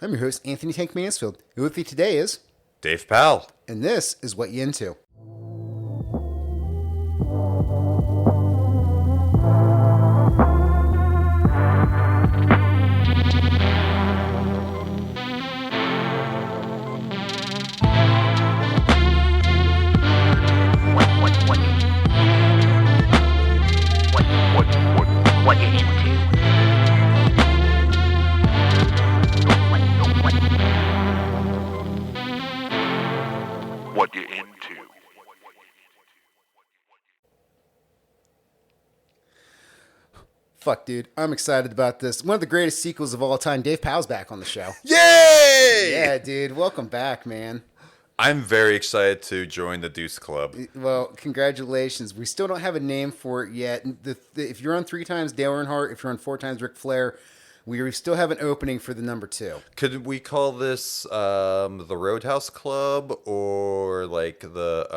I'm your host, Anthony Tank Mansfield. Who with me today is... Dave Powell. And this is What You Into. What you into? What you into? Fuck, dude. I'm excited about this. One of the greatest sequels of all time. Dave Powell's back on the show. Yay! Yeah, dude. Welcome back, man. I'm very excited to join the Deuce Club. Well, congratulations. We still don't have a name for it yet. If you're on 3 times Dale Earnhardt, if you're on 4 times Ric Flair, we still have an opening for the number 2. Could we call this the Roadhouse Club or like the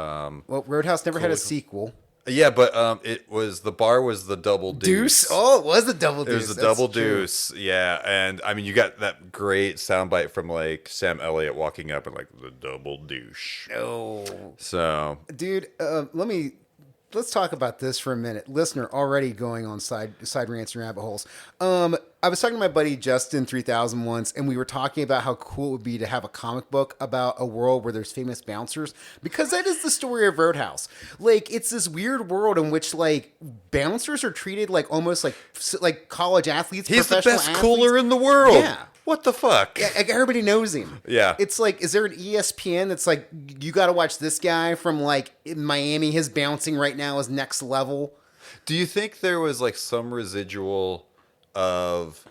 Well, Roadhouse never had a sequel. Yeah, but the bar was the Double Deuce. Oh, it was the Double Deuce. It was the Double Deuce. Yeah, and I mean you got that great soundbite from like Sam Elliott walking up and like the Double Douche. Oh. So, dude, let's talk about this for a minute. Listener already going on side rants and rabbit holes. I was talking to my buddy Justin 3000 once, and we were talking about how cool it would be to have a comic book about a world where there's famous bouncers, because that is the story of Roadhouse. Like, it's this weird world in which like bouncers are treated like almost like college athletes. He's the best athletes. cooler in the world. Yeah. What the fuck? Yeah, like everybody knows him. Yeah. It's like, is there an ESPN that's like, you got to watch this guy from like in Miami? His bouncing right now is next level. Do you think there was like some residual of...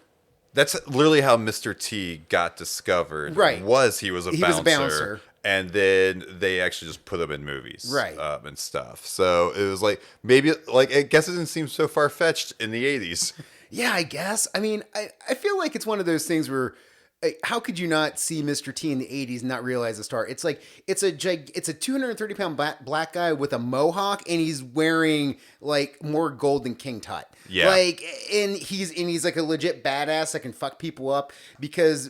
That's literally how Mr. T got discovered. Right. He was a bouncer. And then they actually just put him in movies. Right. And stuff. So it was like, maybe, like, I guess it didn't seem so far-fetched in the 80s. Yeah, I guess. I mean, I feel like it's one of those things where, how could you not see Mr. T in the 80s and not realize the star? It's like, it's a 230-pound black guy with a mohawk, and he's wearing like more gold than King Tut. Yeah. Like, and he's like a legit badass that can fuck people up, because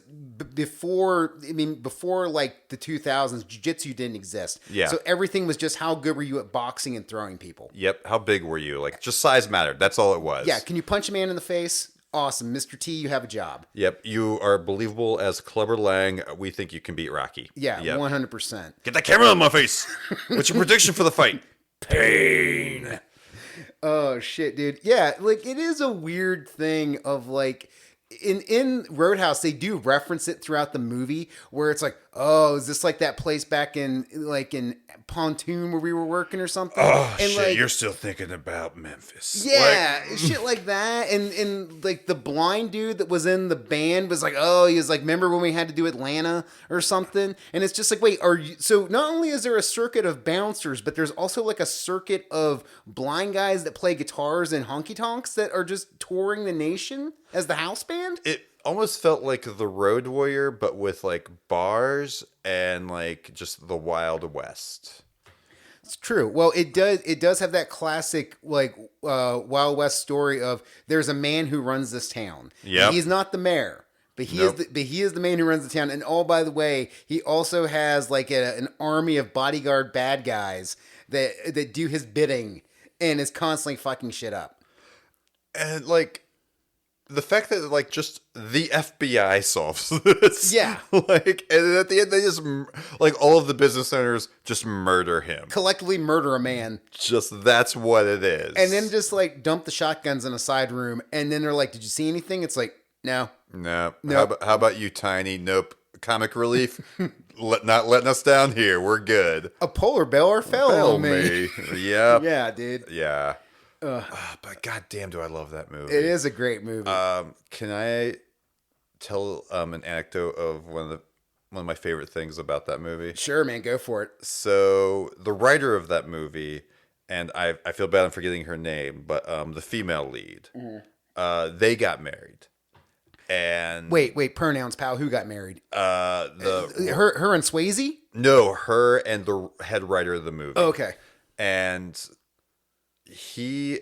before like the 2000s, jiu-jitsu didn't exist. Yeah. So everything was just how good were you at boxing and throwing people. Yep. How big were you? Like, just size mattered. That's all it was. Yeah. Can you punch a man in the face? Awesome. Mr. T, you have a job. Yep. You are believable as Clubber Lang. We think you can beat Rocky. Yeah, yep. 100%. Get that camera on my face. What's your prediction for the fight? Pain. Oh, shit, dude. Yeah, like, it is a weird thing of, like, in Roadhouse, they do reference it throughout the movie, where it's like, oh, is this like that place back in Pontoon where we were working or something? Oh, and shit, like, you're still thinking about Memphis. yeah, shit like that. And like the blind dude that was in the band was like, oh, he was like, remember when we had to do Atlanta or something? And it's just like, wait, so not only is there a circuit of bouncers, but there's also like a circuit of blind guys that play guitars and honky tonks that are just touring the nation as the house band? It almost felt like the Road Warrior, but with like bars and like just the Wild West. It's true. Well, it does have that classic like Wild West story of there's a man who runs this town. Yeah, he's not the mayor, but he is the man who runs the town. And oh, by the way, he also has like an army of bodyguard bad guys that do his bidding and is constantly fucking shit up. And like, the fact that like just the FBI solves this, yeah, like, and at the end they just like all of the business owners just murder him, collectively murder a man. Just that's what it is, and then just like dump the shotguns in a side room, and then they're like, "Did you see anything?" It's like, no. How about you, Tiny? Nope. Comic relief, not letting us down here. We're good. A polar bear fell on me. Yeah. Yeah, dude. Yeah. But goddamn, do I love that movie? It is a great movie. Can I tell an anecdote of one of my favorite things about that movie? Sure, man, go for it. So the writer of that movie, and I feel bad I'm forgetting her name, but the female lead, they got married. And wait, pronouns, pal. Who got married? Her and Swayze? No, her and the head writer of the movie. Oh, okay. And he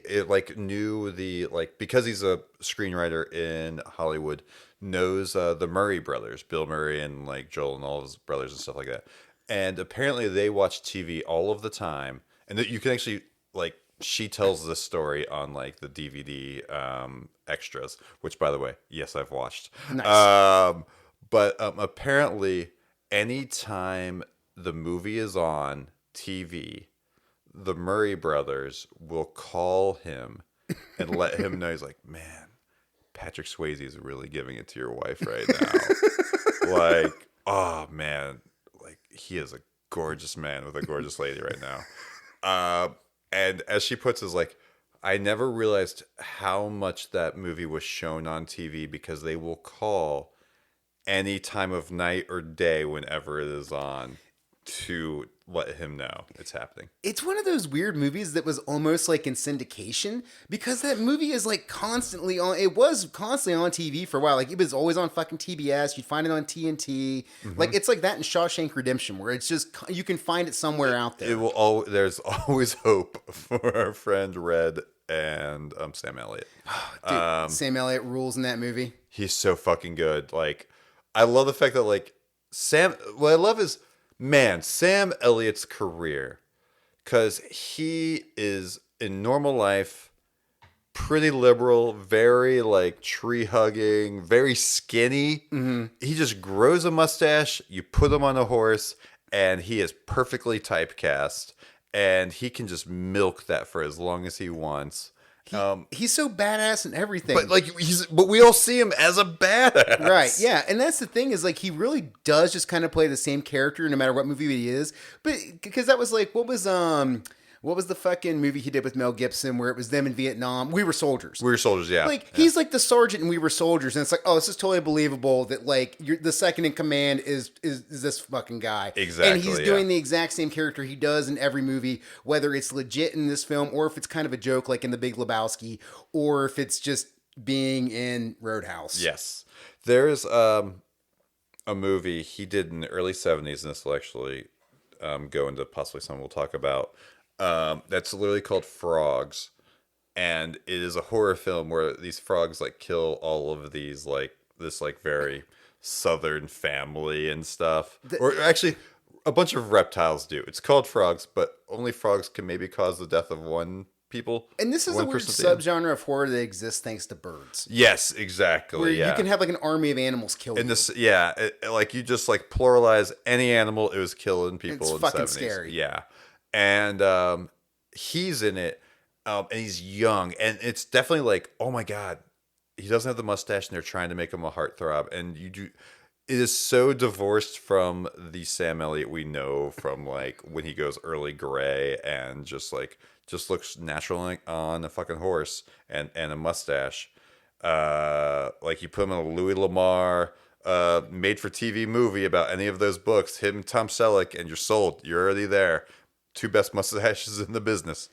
knew because he's a screenwriter in Hollywood, knows the Murray brothers, Bill Murray and like Joel and all of his brothers and stuff like that. And apparently they watch TV all of the time, and that you can actually like she tells this story on like the DVD extras, which by the way, yes, I've watched. Nice. But apparently, anytime the movie is on TV, the Murray brothers will call him and let him know. He's like, man, Patrick Swayze is really giving it to your wife right now. Like, oh man, like he is a gorgeous man with a gorgeous lady right now. And as she puts it, is like, I never realized how much that movie was shown on TV because they will call any time of night or day whenever it is on to let him know it's happening. It's one of those weird movies that was almost like in syndication because that movie is like constantly on. It was constantly on TV for a while. Like it was always on fucking TBS. You'd find it on TNT. Like it's like that in Shawshank Redemption where it's just you can find it somewhere out there. It will there's always hope for our friend Red and Sam Elliott. Dude, Sam Elliott rules in that movie. He's so fucking good. Like I love the fact that like what I love is Sam Elliott's career, because he is in normal life pretty liberal, very like tree hugging, very skinny. He just grows a mustache, you put him on a horse, and he is perfectly typecast, and he can just milk that for as long as he wants. He's so badass and everything. But like but we all see him as a badass. Right, yeah. And that's the thing is like he really does just kind of play the same character no matter what movie he is. But because that was like what was the fucking movie he did with Mel Gibson where it was them in Vietnam? We Were Soldiers. We Were Soldiers, yeah. Like he's like the sergeant and We Were Soldiers, and it's like, oh, this is totally believable that like the second in command is this fucking guy. Exactly. And he's doing the exact same character he does in every movie, whether it's legit in this film or if it's kind of a joke like in The Big Lebowski, or if it's just being in Roadhouse. Yes. There's a movie he did in the early 70s, and this will actually go into possibly something we'll talk about. That's literally called Frogs, and it is a horror film where these frogs like kill all of these like this like very southern family and stuff, or actually a bunch of reptiles do. It's called Frogs, but only frogs can maybe cause the death of one people. And this is a weird subgenre of horror that exists thanks to birds. Yes, exactly. Where yeah. you can have like an army of animals kill in this, yeah, like you just like pluralize any animal, it was killing people. It's in fucking 70s. scary. Yeah. And he's in it, and he's young, and it's definitely like, oh my god, he doesn't have the mustache, and they're trying to make him a heartthrob, and you do. It is so divorced from the Sam Elliott we know from like when he goes early gray and just looks natural on a fucking horse and a mustache. Like you put him in a Louis Lamar made for TV movie about any of those books, him, Tom Selleck, and you're sold. You're already there. Two best mustaches in the business.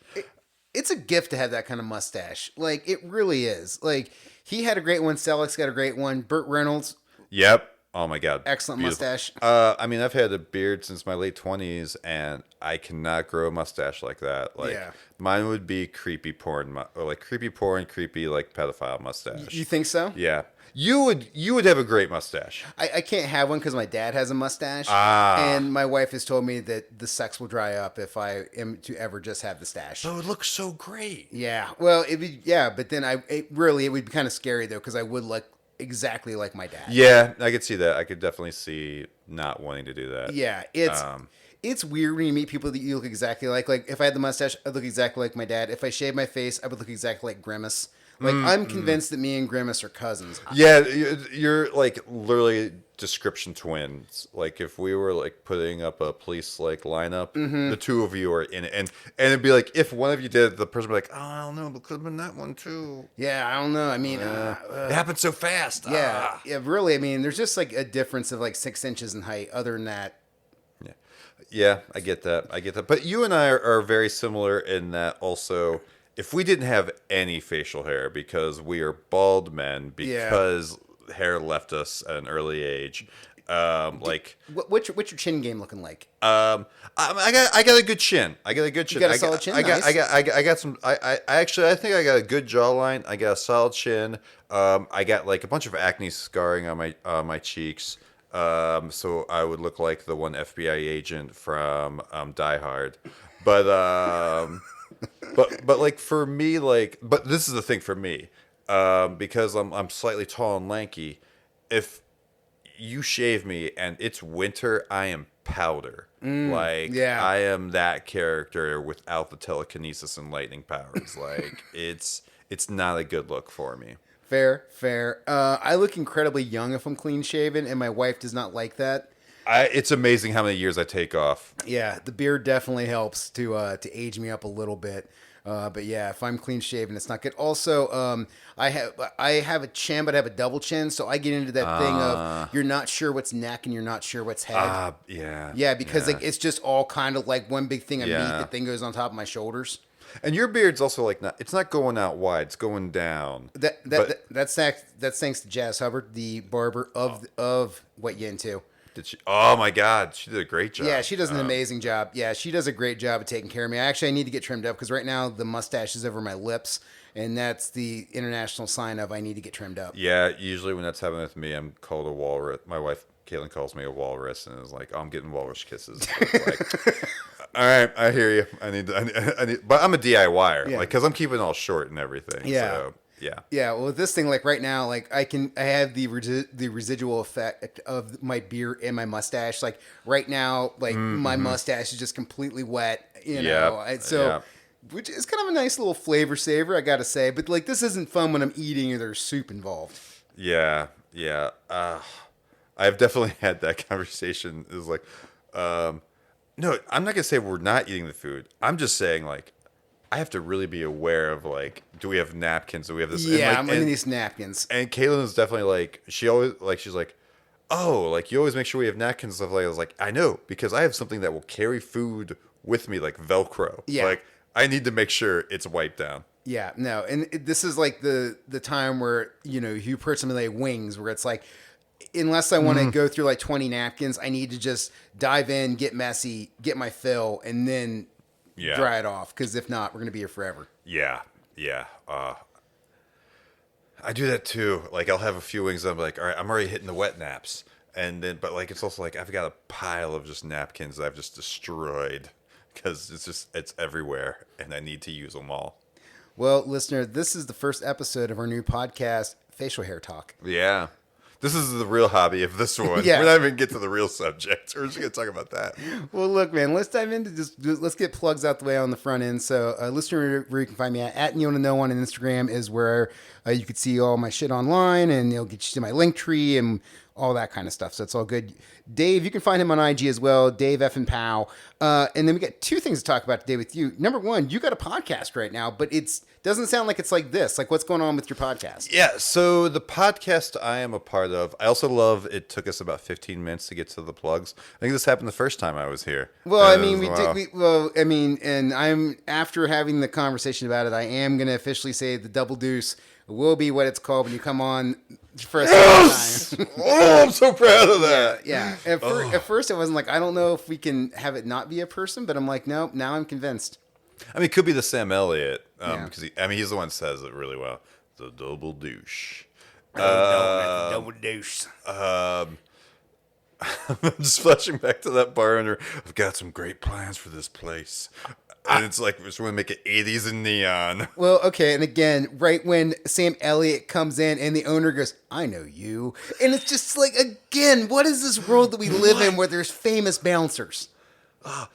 It's a gift to have that kind of mustache. Like, it really is. Like, he had a great one. Selleck's got a great one. Burt Reynolds. Yep. Oh, my God. Excellent Beautiful. mustache. I mean, I've had a beard since my late 20s, and I cannot grow a mustache like that. Like, mine would be creepy porn, or like creepy porn, creepy, like, pedophile mustache. You think so? Yeah. You would have a great mustache. I can't have one because my dad has a mustache. And my wife has told me that the sex will dry up if I am to ever just have the stash. Oh, it looks so great. Yeah. Well, but then it would be kind of scary though because I would look exactly like my dad. Yeah, I could see that. I could definitely see not wanting to do that. Yeah, it's weird when you meet people that you look exactly like. Like if I had the mustache, I'd look exactly like my dad. If I shaved my face, I would look exactly like Grimace. Like, I'm convinced that me and Grimace are cousins. Yeah, you're like literally description twins. Like if we were like putting up a police like lineup, the two of you are in it, and it'd be like if one of you did, the person would be like, oh, I don't know, but could have been that one too. Yeah, I don't know. I mean, it happened so fast. Yeah, really. I mean, there's just like a difference of like 6 inches in height. Other than that, yeah, I get that. But you and I are very similar in that also. If we didn't have any facial hair because we are bald men because hair left us at an early age, Like What's your chin game looking like? I got a good chin. I got a good chin. got a solid chin? I Nice. got some. I think I got a good jawline. I got a solid chin. I got like a bunch of acne scarring on my cheeks. So I would look like the one FBI agent from Die Hard. But but like for me, like, but this is the thing for me, because I'm slightly tall and lanky. If you shave me and it's winter, I am powder. Like, yeah. I am that character without the telekinesis and lightning powers. Like, it's not a good look for me. Fair. I look incredibly young if I'm clean shaven, and my wife does not like that. It's amazing how many years I take off. Yeah, the beard definitely helps to age me up a little bit. But yeah, if I'm clean shaven, it's not good. Also, I have a chin, but I have a double chin, so I get into that thing of you're not sure what's neck and you're not sure what's head. Yeah, because like it's just all kind of like one big thing of meat Yeah. that then goes on top of my shoulders. And your beard's also like it's not going out wide; it's going down. That's thanks to Jazz Hubbard, the barber of What You Into. Did she? Oh my God, she did a great job. Yeah, she does an amazing job. Yeah, she does a great job of taking care of me. I need to get trimmed up because right now the mustache is over my lips, and that's the international sign of I need to get trimmed up. Yeah, usually when that's happening with me, I'm called a walrus. My wife, Caitlin, calls me a walrus, and is like, oh, I'm getting walrus kisses. It's like, all right, I hear you. I need, but I'm a DIYer, Yeah. like, because I'm keeping it all short and everything. Yeah. So, yeah. Yeah, well, with this thing, like right now, like I have the residual effect of my beard and my mustache. Like right now, like my mustache is just completely wet, you know. Yep, And so, yep. which is kind of a nice little flavor saver, I gotta say. But like, this isn't fun when I'm eating or there's soup involved. Yeah. I've definitely had that conversation. Is like, no, I'm not gonna say we're not eating the food. I'm just saying like, I have to really be aware of like, do we have napkins? Do we have this? Yeah, and, I'm like, looking at these napkins. And Caitlin is definitely like, she's like, oh, like you always make sure we have napkins and stuff like that. I was like, I know, because I have something that will carry food with me, like Velcro. Yeah. Like I need to make sure it's wiped down. Yeah, no, and this is like the time where you personally like wings, where it's like, unless I want to go through like 20 napkins, I need to just dive in, get messy, get my fill, and then dry it off. Because if not, we're gonna be here forever. Yeah. I do that too. Like I'll have a few wings and I'm like, all right, I'm already hitting the wet naps. And then, but like, it's also like, I've got a pile of just napkins that I've just destroyed because it's everywhere and I need to use them all. Well, listener, this is the first episode of our new podcast, Facial Hair Talk. Yeah. This is the real hobby of this one. Yeah. We're not even going to get to the real subject. We're just going to talk about that. Well, look, man, let's dive into let's get plugs out the way on the front end. So, listener, where you can find me at You Wanna Know on Instagram is where you can see all my shit online, and it'll get you to my link tree and all that kind of stuff. So it's all good. Dave, you can find him on IG as well, Dave F. and Powell. And then we got two things to talk about today with you. Number one, you got a podcast right now, but it's doesn't sound like it's like this. Like, what's going on with your podcast? Yeah, so the podcast I am a part of, I also love, it took us about 15 minutes to get to the plugs. I think this happened the first time I was here. Well, I mean, and I'm, after having the conversation about it, I am going to officially say the Double Deuce will be what it's called when you come on for a second time. Oh, I'm so proud of that. Yeah. At first, it wasn't like, I don't know if we can have it not be a person, but I'm like, no, now I'm convinced. I mean, it could be the Sam Elliott, Yeah. because he's the one that says it really well. The double douche. Double Deuce. I'm just flashing back to that bar owner. I've got some great plans for this place. And it's like, we just want to make it 80s and neon. Well, okay, and again, right when Sam Elliott comes in and the owner goes, I know you. And it's just like, again, what is this world that we live in where there's famous bouncers?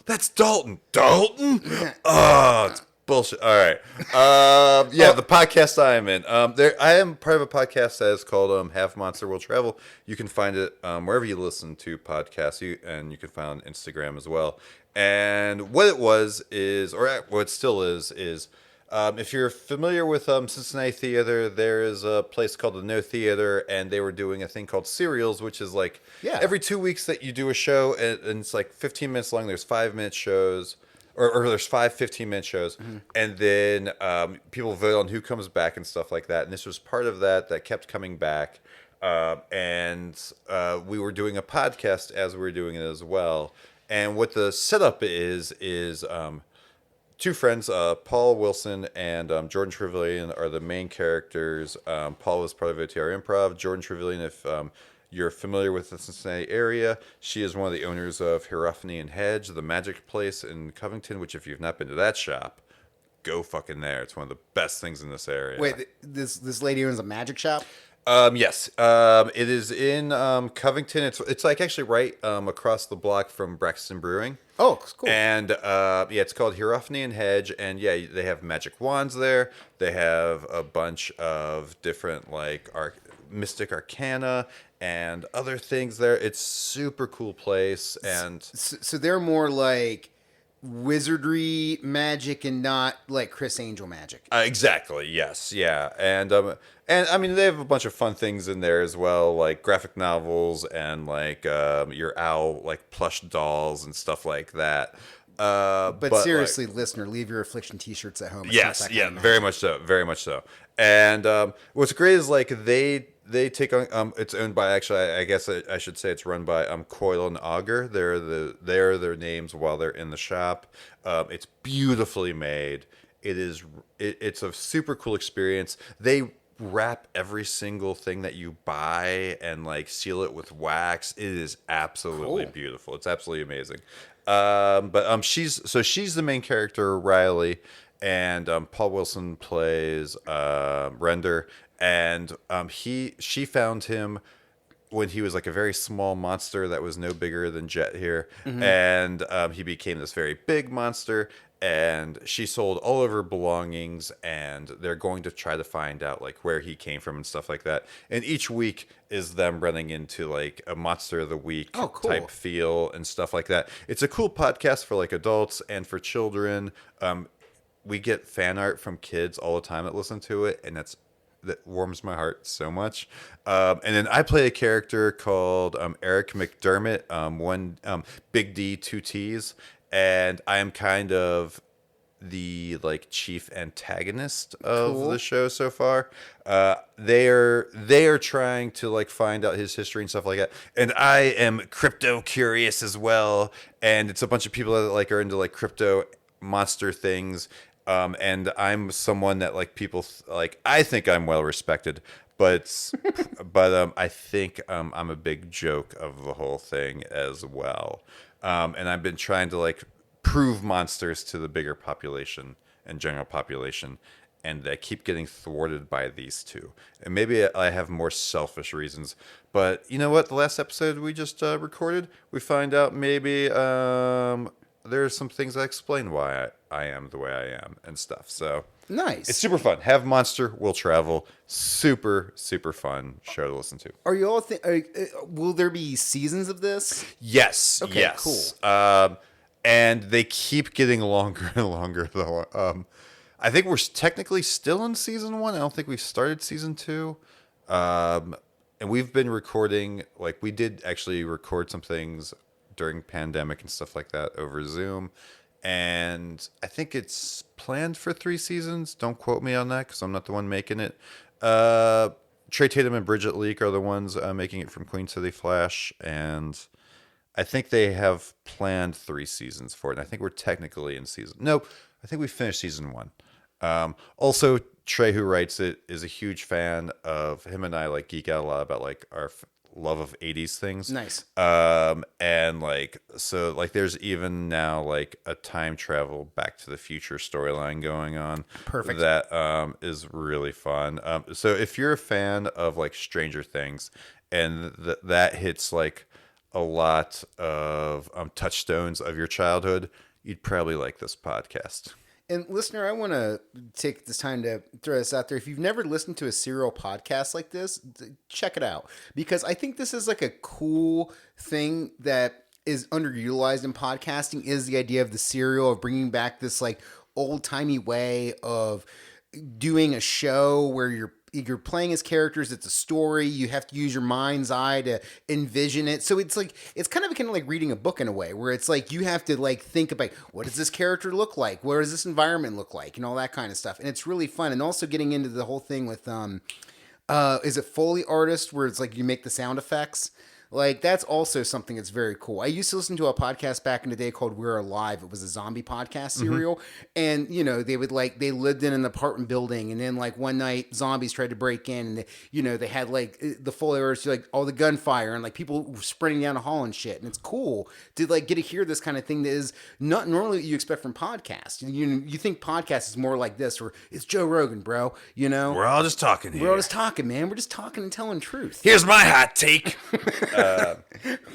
That's Dalton. Dalton? Oh, it's bullshit. All right. The podcast I am in. I am part of a podcast that is called Half Monster Will Travel. You can find it wherever you listen to podcasts, and you can find it on Instagram as well. And what it was is, or what it still is if you're familiar with Cincinnati Theater, there is a place called the No Theater, and they were doing a thing called Serials, which is like every 2 weeks that you do a show, and it's like 15 minutes long. There's 5-minute shows, or there's 5 15-minute shows, and then people vote on who comes back and stuff like that. And this was part of that kept coming back. And we were doing a podcast as we were doing it as well. And what the setup is two friends, Paul Wilson and Jordan Trevelyan, are the main characters. Paul was part of OTR Improv. Jordan Trevelyan, if you're familiar with the Cincinnati area, she is one of the owners of Hierophany and Hedge, the magic place in Covington, which if you've not been to that shop, go fucking there. It's one of the best things in this area. Wait, this lady owns a magic shop? Yes. It is in Covington. It's like actually right across the block from Braxton Brewing. Oh, cool. And yeah, it's called Hierophany and Hedge, and yeah, they have magic wands there. They have a bunch of different like mystic arcana and other things there. It's super cool place, and So they're more like wizardry magic and not like Chris Angel magic. exactly, yes, yeah, and I mean they have a bunch of fun things in there as well, like graphic novels and like your owl like plush dolls and stuff like that. But like, seriously, listener, leave your affliction T-shirts at home. It's yes, not that yeah, kind of very magic. much so, very much so. And what's great is like they take on it's owned by, actually I guess I should say it's run by Coil and Auger. They're their names while they're in the shop. It's beautifully made. It's a super cool experience. They wrap every single thing that you buy and like seal it with wax. It is absolutely Cool. beautiful. It's absolutely amazing. But she's the main character, Riley, and Paul Wilson plays Render, and she found him when he was like a very small monster that was no bigger than Jet here, and he became this very big monster. And she sold all of her belongings, and they're going to try to find out like where he came from and stuff like that. And each week is them running into like a monster of the week Oh, cool. type feel and stuff like that. It's a cool podcast for like adults and for children. We get fan art from kids all the time that listen to it, and that warms my heart so much. And then I play a character called Eric McDermott, one Big D, two T's, and I am kind of the like chief antagonist of Cool. the show so far. They are trying to like find out his history and stuff like that, and I am crypto curious as well. And it's a bunch of people that like are into like crypto monster things. And I'm someone that like people like. I think I'm well respected, but I think I'm a big joke of the whole thing as well. And I've been trying to like prove monsters to the bigger population and general population, and I keep getting thwarted by these two. And maybe I have more selfish reasons, but you know what? The last episode we just recorded, we find out maybe there are some things that explain why I am the way I am and stuff. So Nice. it's super fun. Have Monster Will Travel. Super, super fun show to listen to. Are you all will there be seasons of this? Yes. Okay, yes. Cool. And they keep getting longer and longer, though. I think we're technically still in season 1. I don't think we've started season 2. And we've been recording, like, we did actually record some things during pandemic and stuff like that over Zoom. And I think it's planned for 3 seasons. Don't quote me on that because I'm not the one making it. Trey Tatum and Bridget Leak are the ones making it from Queen City Flash. And I think they have planned 3 seasons for it. And I think we're technically in season. No, I think we finished season 1. Also, Trey, who writes it, is a huge fan of him, and I like geek out a lot about like our love of 80s things. Nice. And like, so like there's even now like a time travel Back to the Future storyline going on. Perfect. That is really fun. So if you're a fan of like Stranger Things, and that hits like a lot of touchstones of your childhood, you'd probably like this podcast. And listener, I want to take this time to throw this out there. If you've never listened to a serial podcast like this, check it out. Because I think this is like a cool thing that is underutilized in podcasting, is the idea of the serial, of bringing back this like old-timey way of doing a show where you're playing as characters. It's a story. You have to use your mind's eye to envision it. So it's kind of like reading a book in a way, where it's like you have to like think about, what does this character look like? What does this environment look like? And all that kind of stuff. And it's really fun. And also getting into the whole thing with Is it Foley artist where it's like you make the sound effects? Like that's also something that's very cool. I used to listen to a podcast back in the day called We're Alive. It was a zombie podcast serial, and they would they lived in an apartment building, and then like one night zombies tried to break in, and they had like the Foley artists like all the gunfire and like people sprinting down the hall and shit, and it's cool to like get to hear this kind of thing that is not normally what you expect from podcasts. You think podcast is more like this, or it's Joe Rogan, bro. We're all just talking here. We're all just talking, man. We're just talking and telling truth. Here's my hot take.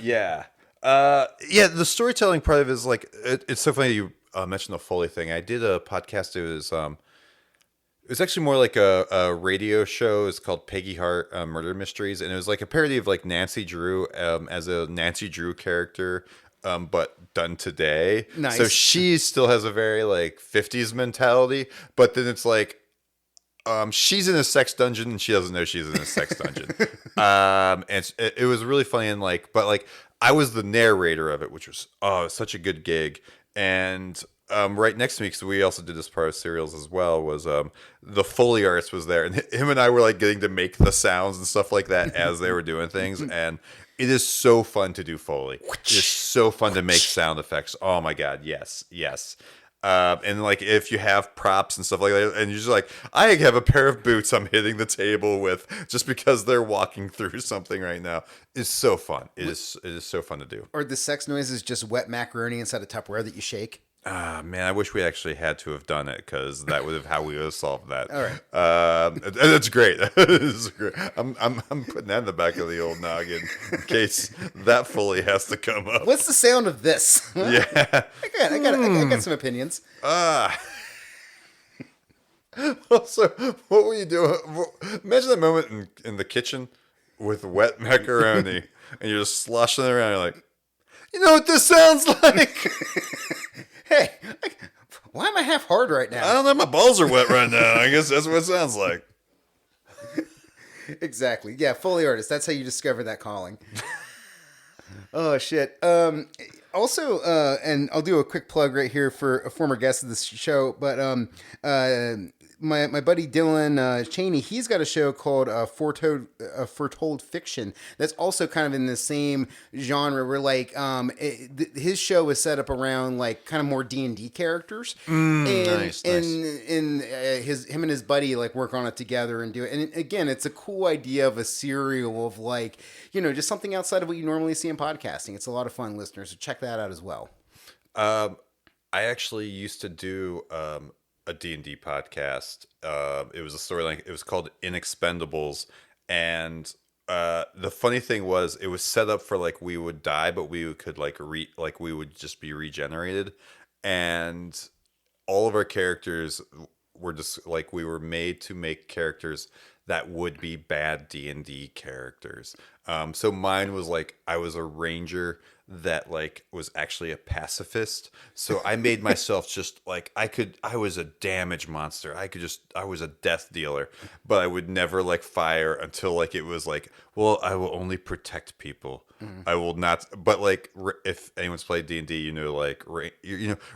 Yeah. The storytelling part of it is like it's so funny you mentioned the Foley thing. I did a podcast. It was actually more like a radio show. It's called Peggy Hart Murder Mysteries, and it was like a parody of like Nancy Drew as a Nancy Drew character, but done today. Nice. So she still has a very like 50s mentality, but then it's like she's in a sex dungeon and she doesn't know she's in a sex dungeon. And it was really funny and but I was the narrator of it, which was such a good gig. And right next to me, because we also did this part of serials as well, was the Foley artist was there, and him and I were like getting to make the sounds and stuff like that as they were doing things. And it is so fun to do Foley. It's so fun to make sound effects. Oh my god, yes. And like if you have props and stuff like that, and you're just like, I have a pair of boots I'm hitting the table with just because they're walking through something right now. It's so fun. It is so fun to do. Or the sex noise is just wet macaroni inside a Tupperware that you shake. Man, I wish we actually had to have done it because that would have how we would have solved that. All right, that's great. It's great. I'm putting that in the back of the old noggin in case that fully has to come up. What's the sound of this? Yeah, I got some opinions. Also, what were you doing? Imagine that moment in the kitchen with wet macaroni, and you're just sloshing it around. You're like, you know what this sounds like? Hey, why am I half hard right now? I don't know. My balls are wet right now. I guess that's what it sounds like. Exactly. Yeah, Foley artist. That's how you discover that calling. Oh shit. Also, and I'll do a quick plug right here for a former guest of this show, but my buddy Dylan Cheney, he's got a show called Foretold Fiction that's also kind of in the same genre where his show is set up around like kind of more D&D characters. Nice. And him and his buddy like work on it together and do it. And again, it's a cool idea of a serial of just something outside of what you normally see in podcasting. It's a lot of fun, listeners. So check that out as well. I actually used to do a D&D podcast. It was a storyline. It was called Inexpendables, and the funny thing was it was set up for we would die, but we could we would just be regenerated, and all of our characters were just we were made to make characters that would be bad D&D characters. So mine was I was a ranger that was actually a pacifist. So I made myself just I was a damage monster. I was a death dealer, but I would never fire until it was well, I will only protect people. I will not. But if anyone's played D&D,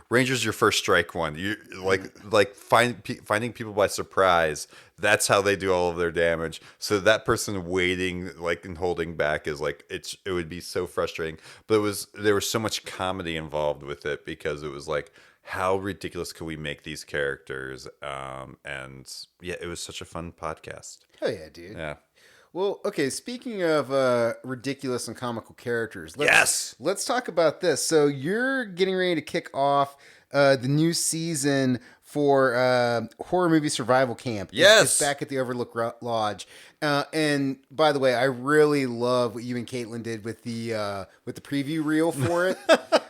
Ranger's your first strike one. You finding people by surprise. That's how they do all of their damage. So that person waiting and holding back is it would be so frustrating. But there was so much comedy involved with it because it was how ridiculous could we make these characters? And yeah, it was such a fun podcast. Oh yeah, dude. Yeah. Well, okay, speaking of ridiculous and comical characters, let's talk about this. So you're getting ready to kick off the new season for Horror Movie Survival Camp. Yes. It's back at the Overlook Lodge. And by the way, I really love what you and Caitlin did with the preview reel for it.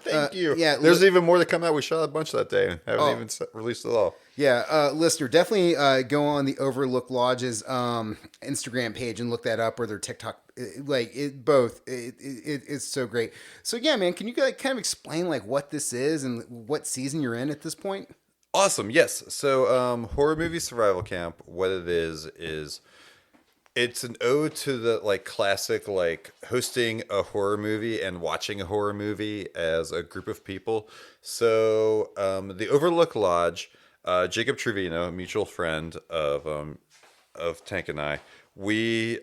Thank you. Yeah, there's even more to come out. We shot a bunch that day and haven't even released it all. Yeah, listener, definitely go on the Overlook Lodge's Instagram page and look that up, or their TikTok. It's so great. So yeah, man, can you kind of explain what this is and what season you're in at this point? Awesome. Yes. So Horror Movie Survival Camp, what it is it's an ode to the classic hosting a horror movie and watching a horror movie as a group of people. So the Overlook Lodge, Jacob Trevino, a mutual friend of Tank and I, he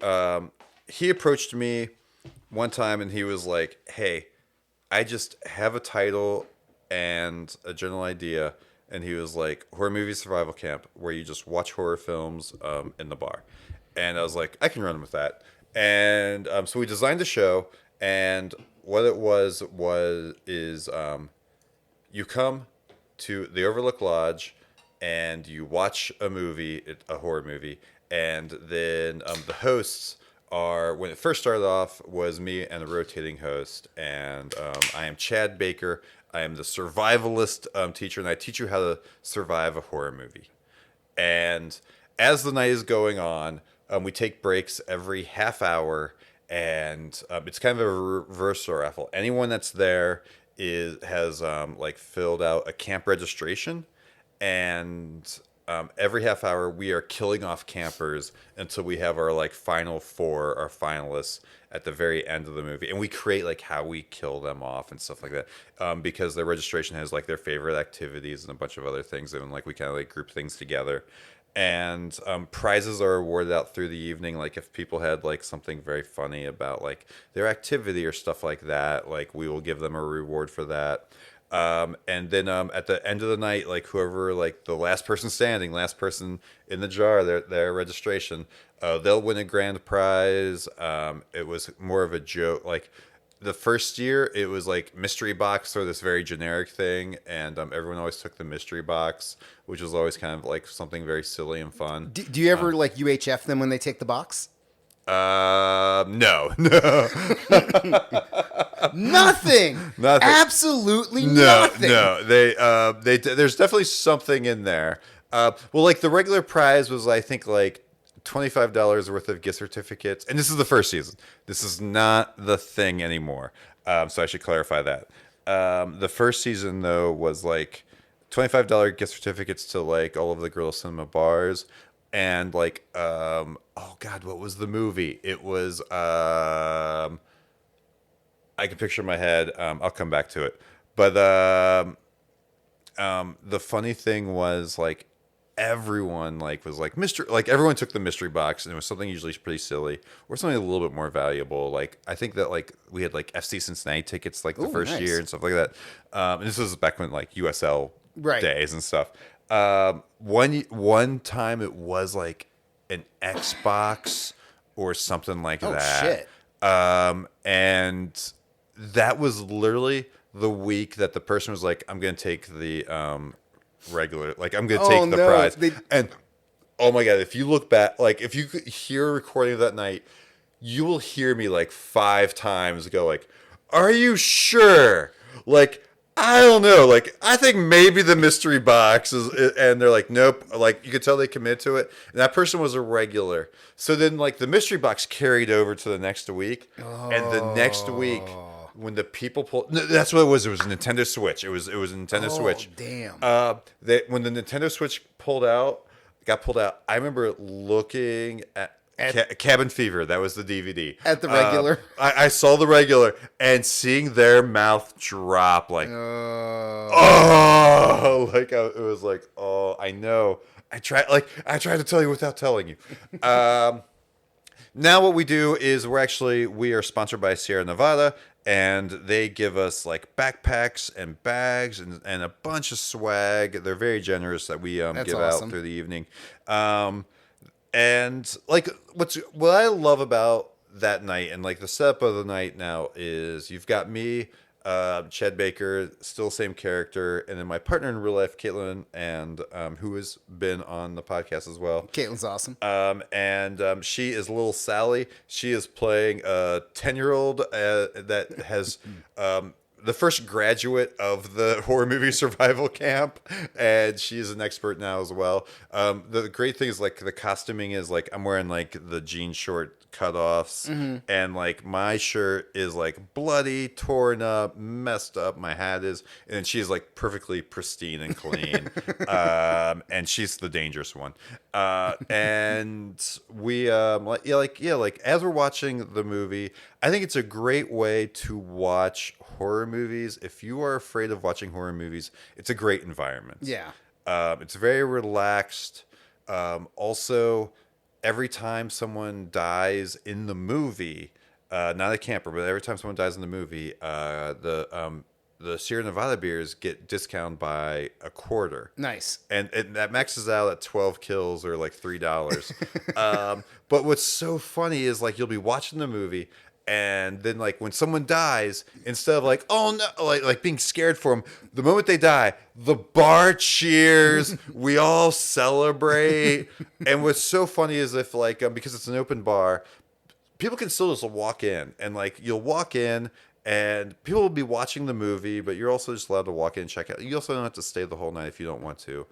approached me one time and he was like, "Hey, I just have a title and a general idea." And he was like, "Horror movie survival camp, where you just watch horror films in the bar." And I was like, "I can run with that." And so we designed the show, and what it was you come to the Overlook Lodge and you watch a movie, a horror movie, and then the hosts are, when it first started off, was me and a rotating host, and I am Chad Baker. I am the survivalist teacher, and I teach you how to survive a horror movie. And as the night is going on, we take breaks every half hour, and it's kind of a reverse raffle. Anyone that's there has like filled out a camp registration, and every half hour we are killing off campers until we have our like final four, our finalists at the very end of the movie, and we create like how we kill them off and stuff like that, because their registration has like their favorite activities and a bunch of other things, and like we kind of like group things together. And prizes are awarded out through the evening. Like if people had like something very funny about like their activity or stuff like that, like we will give them a reward for that. And then at the end of the night, like whoever, like the last person standing, last person in the jar, their registration, they'll win a grand prize. It was more of a joke. Like the first year, it was like mystery box or this very generic thing, and everyone always took the mystery box, which was always kind of like something very silly and fun. Do you ever like UHF them when they take the box? No. Nothing. Nothing. Absolutely nothing. No. There's definitely something in there. Well, like the regular prize was, I think, like $25 worth of gift certificates, and this is the first season. This is not the thing anymore. So I should clarify that. The first season though was like $25 gift certificates to like all of the Gorilla Cinema bars, and like oh god, what was the movie? It was I can picture in my head. I'll come back to it. But the funny thing was like everyone like was like mystery, like everyone took the mystery box, and it was something usually pretty silly or something a little bit more valuable. Like I think that like we had like FC Cincinnati tickets like the first nice. year and stuff like that. And this was back when like USL Right. days and stuff. One time it was like an Xbox or something like that. Shit. And that was literally the week that the person was like, "I'm gonna take the regular, like I'm gonna take the prize." And oh my god, if you look back, like if you could hear a recording of that night, you will hear me like 5 times go like, "Are you sure?" Like I don't know. Like, I think maybe the mystery box is, and they're like, "Nope." Like, you could tell they committed to it. And that person was a regular. So then, like, the mystery box carried over to the next week. And the next week, when the people pulled, no, that's what it was. It was a Nintendo Switch. It was a Nintendo Switch. Damn. When the Nintendo Switch got pulled out, I remember looking at Cabin Fever. That was the DVD. At the regular. I saw the regular and seeing their mouth drop like, it was like, oh, I know. I tried to tell you without telling you. Now what we do is we are sponsored by Sierra Nevada, and they give us like backpacks and bags and a bunch of swag. They're very generous that we give awesome. out through the evening. And like what I love about that night and like the setup of the night now is you've got me, Chad Baker, still same character, and then my partner in real life, Caitlin, and who has been on the podcast as well. Caitlin's awesome. And she is little Sally. She is playing a 10-year-old that has the first graduate of the horror movie survival camp, and she's an expert now as well. The great thing is like the costuming is like I'm wearing like the jean short cutoffs, and like my shirt is like bloody, torn up, messed up. My hat is, and she's like perfectly pristine and clean, and she's the dangerous one. And we like as we're watching the movie, I think it's a great way to watch horror movies. If you are afraid of watching horror movies, it's a great environment. Yeah. It's very relaxed. Also, every time someone dies in the movie, not a camper, but every time someone dies in the movie, the Sierra Nevada beers get discounted by a quarter. Nice. And that maxes out at 12 kills or like $3. But what's so funny is like you'll be watching the movie, and then like when someone dies, instead of like, oh no, like being scared for them, the moment they die, the bar cheers, we all celebrate. And what's so funny is if like because it's an open bar, people can still just walk in, and like you'll walk in and people will be watching the movie, but you're also just allowed to walk in and check out. You also don't have to stay the whole night if you don't want to.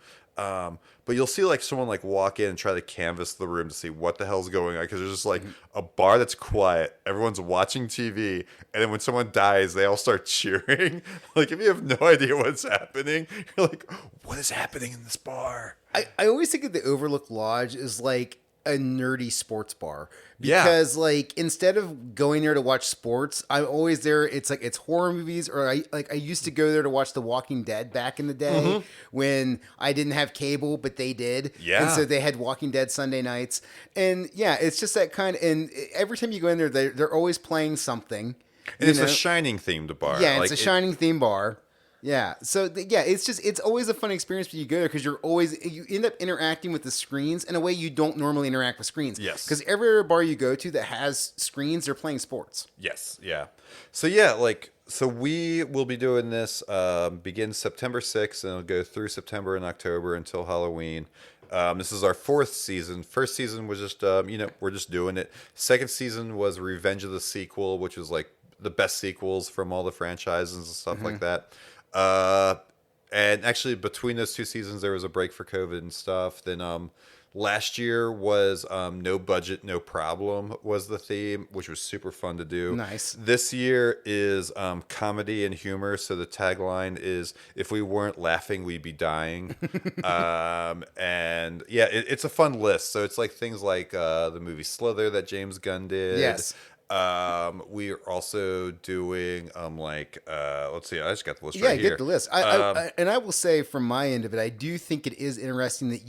But you'll see like someone like walk in and try to canvass the room to see what the hell's going on, because there's just like a bar that's quiet, everyone's watching TV, and then when someone dies, they all start cheering. Like if you have no idea what's happening, you're like, what is happening in this bar? I always think of the Overlook Lodge as like a nerdy sports bar, Yeah. because like instead of going there to watch sports, I'm always there. It's like it's horror movies, or I used to go there to watch The Walking Dead back in the day when I didn't have cable, but they did. Yeah. And so they had Walking Dead Sunday nights, and yeah, it's just that kind of. And every time you go in there, they're always playing something. And it's a Shining themed bar. Yeah, like, it's a Shining theme bar. Yeah, so it's always a fun experience when you go there, because you end up interacting with the screens in a way you don't normally interact with screens. Yes. Because every bar you go to that has screens, they're playing sports. Yes, yeah. So yeah, so we will be doing this begin September 6th, and it'll go through September and October until Halloween. This is our 4th season. First season was just we're just doing it. Second season was Revenge of the Sequel, which was like the best sequels from all the franchises and stuff like that. And actually between those 2 seasons there was a break for COVID and stuff. Then last year was No Budget, No Problem was the theme, which was super fun to do. Nice. This year is comedy and humor, so the tagline is, if we weren't laughing we'd be dying. And yeah, it's a fun list. So it's like things like the movie Slither that James Gunn did. Yes. We are also doing let's see, I just got the list Yeah, right here. get the list. I will say from my end of it, I do think it is interesting that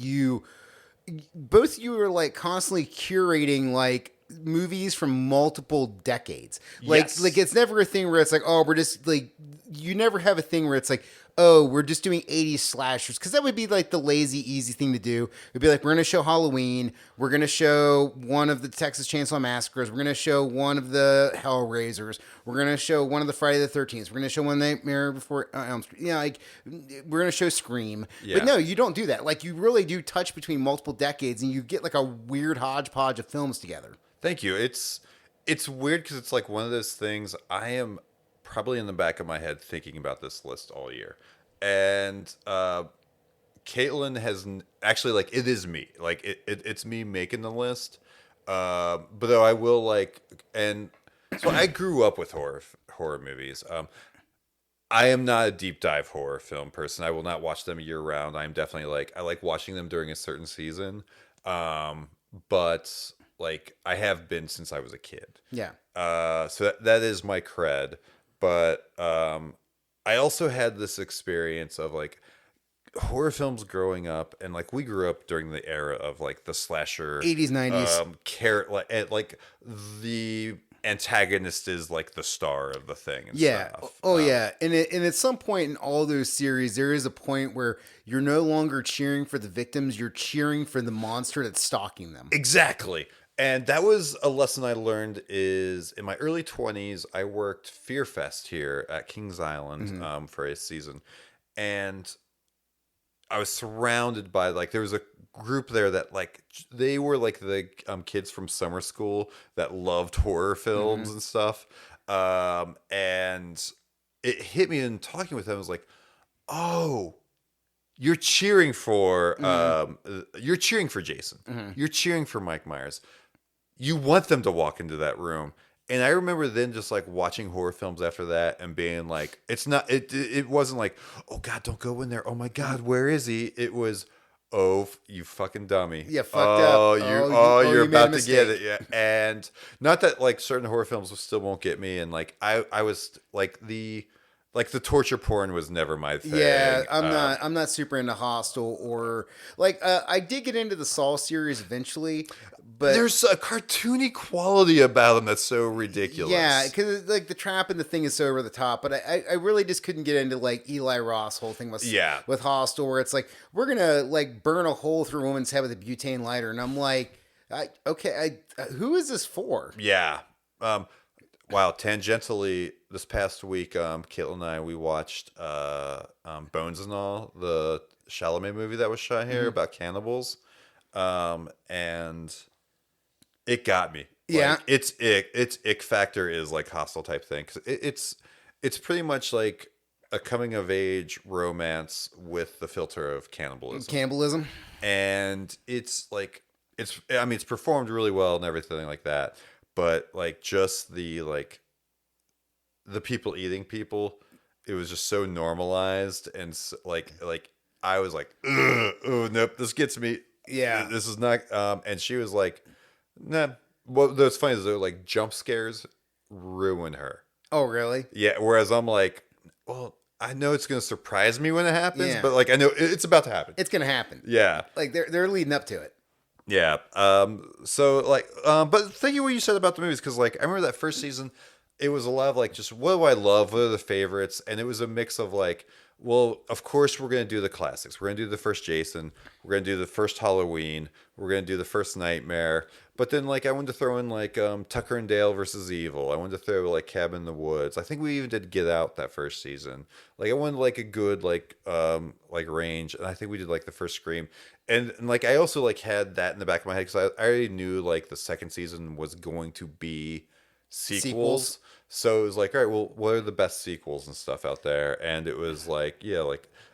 both you are like constantly curating like movies from multiple decades. Like Yes. like it's never a thing where it's like, oh, we're just like, you never have a thing where it's like, oh, we're just doing 80s slashers, because that would be like the lazy, easy thing to do. It'd be like, we're going to show Halloween, we're going to show one of the Texas Chainsaw Massacres, we're going to show one of the Hellraisers, we're going to show one of the Friday the 13th, we're going to show one Nightmare Before Elm Street. Yeah, like we're going to show Scream. Yeah. But no, you don't do that. Like you really do touch between multiple decades, and you get like a weird hodgepodge of films together. Thank you. It's weird because it's like one of those things I am probably in the back of my head thinking about this list all year. And Caitlin has actually, like, it is me. Like, it's me making the list. But though I will, like, and so I grew up with horror movies. I am not a deep dive horror film person. I will not watch them year round. I'm definitely like, I like watching them during a certain season. But like I have been since I was a kid. Yeah. So that is my cred. But I also had this experience of like horror films growing up, and like we grew up during the era of like the slasher 80s, 90s. Like the antagonist is like the star of the thing and Yeah. stuff. Oh, yeah. And at some point in all those series, there is a point where you're no longer cheering for the victims. You're cheering for the monster that's stalking them. Exactly. And that was a lesson I learned is in my early 20s, I worked Fear Fest here at Kings Island for a season. And I was surrounded by like, there was a group there that like, they were like the kids from summer school that loved horror films and stuff. And it hit me in talking with them. I was like, oh, you're cheering for Jason. You're cheering for Mike Myers. You want them to walk into that room. And I remember then just like watching horror films after that and being like, it wasn't like, oh God, don't go in there. Oh my God, where is he? It was, oh, you fucking dummy. Yeah, fucked up. You're you made a about to get mistake. it. Yeah. And not that like certain horror films still won't get me. And like, I was like Like the torture porn was never my thing. Yeah, I'm not super into Hostel or like I did get into the Saw series eventually, but There's a cartoony quality about them that's so ridiculous. yeah, because like the trap and the thing is so over the top. But I really just couldn't get into like Eli Roth's whole thing with Hostel, where it's like we're gonna like burn a hole through a woman's head with a butane lighter, and I'm like, who is this for? Yeah. Wow. Tangentially, this past week, Caitlin and I, we watched Bones and All, the Chalamet movie that was shot here about cannibals. And it got me. Yeah. Like, its ick factor is like Hostile type thing. 'Cause it's pretty much like a coming of age romance with the filter of cannibalism. And it's like, it's performed really well and everything like that. But like just the people eating people, it was just so normalized and like I was like, ugh, oh nope, this gets me. Yeah. This is not. And she was like, nah. What that's funny is though, like jump scares ruin her. Oh, really? Yeah. Whereas I'm like, well, I know it's gonna surprise me when it happens, Yeah. but like I know it's about to happen. It's gonna happen. Yeah. Like they're leading up to it. Yeah. So like, but thinking what you said about the movies, because like I remember that first season, it was a lot of like just what do I love, what are the favorites, and it was a mix of like, well, of course we're gonna do the classics. We're gonna do the first Jason. We're gonna do the first Halloween. We're gonna do the first Nightmare. But then like I wanted to throw in like Tucker and Dale versus Evil. I wanted to throw like Cabin in the Woods. I think we even did Get Out that first season. Like I wanted like a good like range, and I think we did like the first Scream. And like I also like had that in the back of my head because I already knew like the second season was going to be sequels. So it was like, all right, well, what are the best sequels and stuff out there? And it was like, yeah,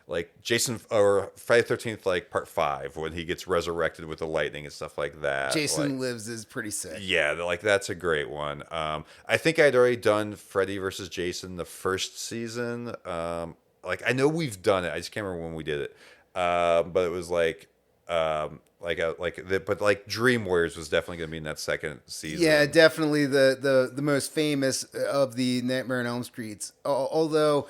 like Jason or Friday 13th, like part 5 when he gets resurrected with the lightning and stuff like that. Jason like, Lives is pretty sick. Yeah, like that's a great one. I think I'd already done Freddy versus Jason the first season. Like I know we've done it. I just can't remember when we did it. But it was like. But like Dream Warriors was definitely going to be in that second season. Yeah, definitely the most famous of the Nightmare on Elm Streets. Although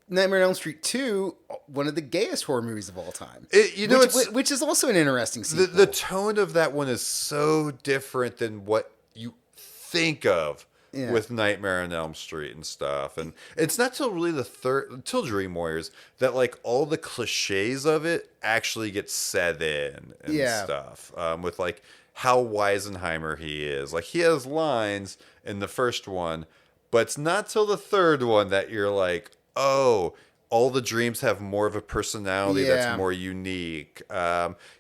Nightmare on Elm Street 2, one of the gayest horror movies of all time. Which is also an interesting sequel. The tone of that one is so different than what you think of. Yeah. With Nightmare on Elm Street and stuff, and it's not till really till Dream Warriors that like all the cliches of it actually get set in and stuff. With like how Weisenheimer he is, like he has lines in the first one, but it's not till the third one that you're like, oh, all the dreams have more of a personality that's more unique.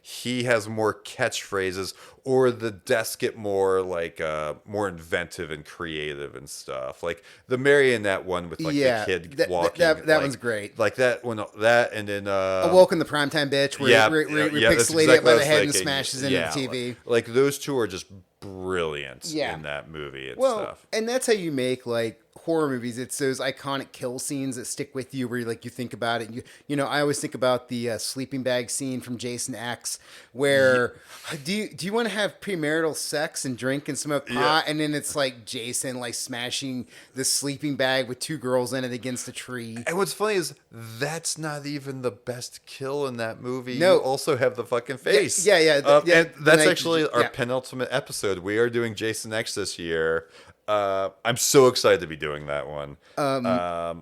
He has more catchphrases, or the deaths get more like more inventive and creative and stuff. Like the marionette one with like the kid walking. That one's great. Like that one, that and then Awoken the Primetime Bitch, where he picks the lady up by the head and smashes into the TV. Like those two are just brilliant in that movie and stuff. And that's how you make like horror movies. It's those iconic kill scenes that stick with you, where you think about it. You know, I always think about the sleeping bag scene from Jason X, where do you want to have premarital sex and drink and smoke pot, and then it's like Jason like smashing the sleeping bag with 2 girls in it against a tree. And what's funny is that's not even the best kill in that movie. No. You also have the fucking face. And that's actually our penultimate episode. We are doing Jason X this year. I'm so excited to be doing that one.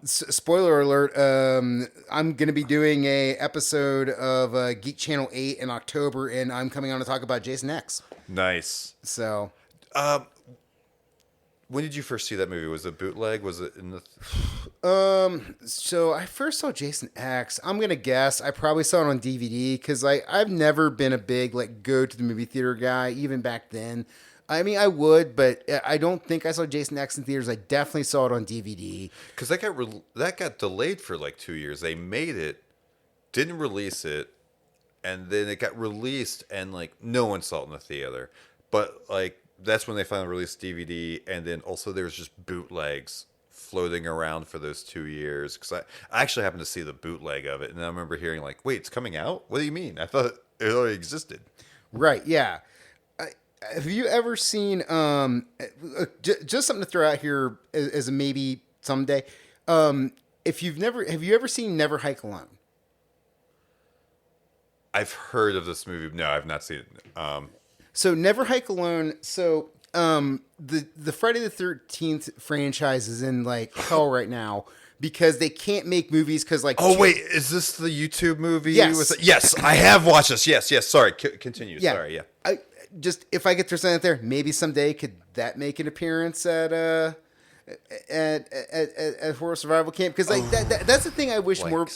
Spoiler alert, I'm going to be doing a episode of Geek Channel 8 in October, and I'm coming on to talk about Jason X. Nice. So, when did you first see that movie? Was it bootleg? Was it in the... So I first saw Jason X. I'm going to guess I probably saw it on DVD, because I've never been a big like go to the movie theater guy, even back then. I mean, I would, but I don't think I saw Jason X in theaters. I definitely saw it on DVD. Because that got delayed for like 2 years. They made it, didn't release it, and then it got released, and like no one saw it in the theater. But like that's when they finally released DVD, and then also there's just bootlegs floating around for those 2 years. Because I actually happened to see the bootleg of it, and I remember hearing like, "Wait, it's coming out? What do you mean? I thought it already existed." Right? Yeah. Have you ever seen just something to throw out here as a maybe someday? If you've never, have you ever seen Never Hike Alone? I've heard of this movie. No, I've not seen it. So Never Hike Alone. So the Friday the 13th franchise is in like hell right now because they can't make movies because like Oh wait, is this the YouTube movie? Yes. Yes, I have watched this. Yes. Sorry, continue. yeah. Sorry. Yeah. I just if I get through something out there, maybe someday could that make an appearance at horror survival camp because like that's the thing I wish Like more.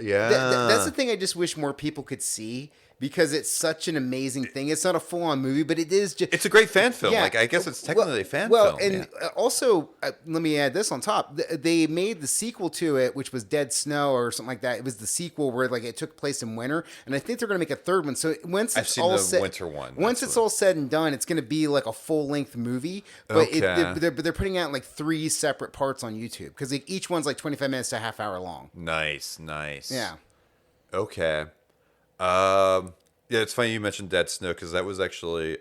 yeah. That's the thing I just wish more people could see because it's such an amazing thing. It's not a full on movie, but it is just. It's a great fan film. Yeah. Like I guess it's technically a fan Well, film. and also let me add this on top. They made the sequel to it, which was Dead Snow or something like that. It was the sequel where like it took place in winter, and I think they're going to make a third one. So once I've it's seen all the said, winter one. Once That's it's all said and done, it's going to be like a full length movie. But Okay. they're putting out like 3 separate parts on YouTube because like, each one's like 25 minutes to a half hour long. Nice. Yeah. Okay. Yeah, it's funny you mentioned Dead Snow because that was actually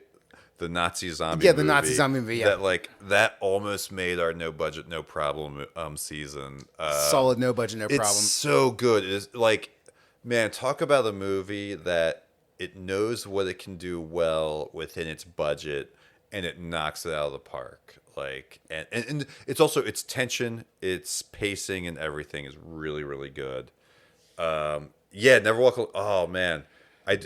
the Nazi zombie. Yeah, the Nazi zombie movie, yeah. That almost made our no budget, no problem season. Solid, no budget, no It's problem. so good. It's like, man, talk about a movie that it knows what it can do well within its budget, and it knocks it out of the park. Like, and it's also its tension, its pacing, and everything is really, really good. Yeah, Never Walk Alone. Oh man, I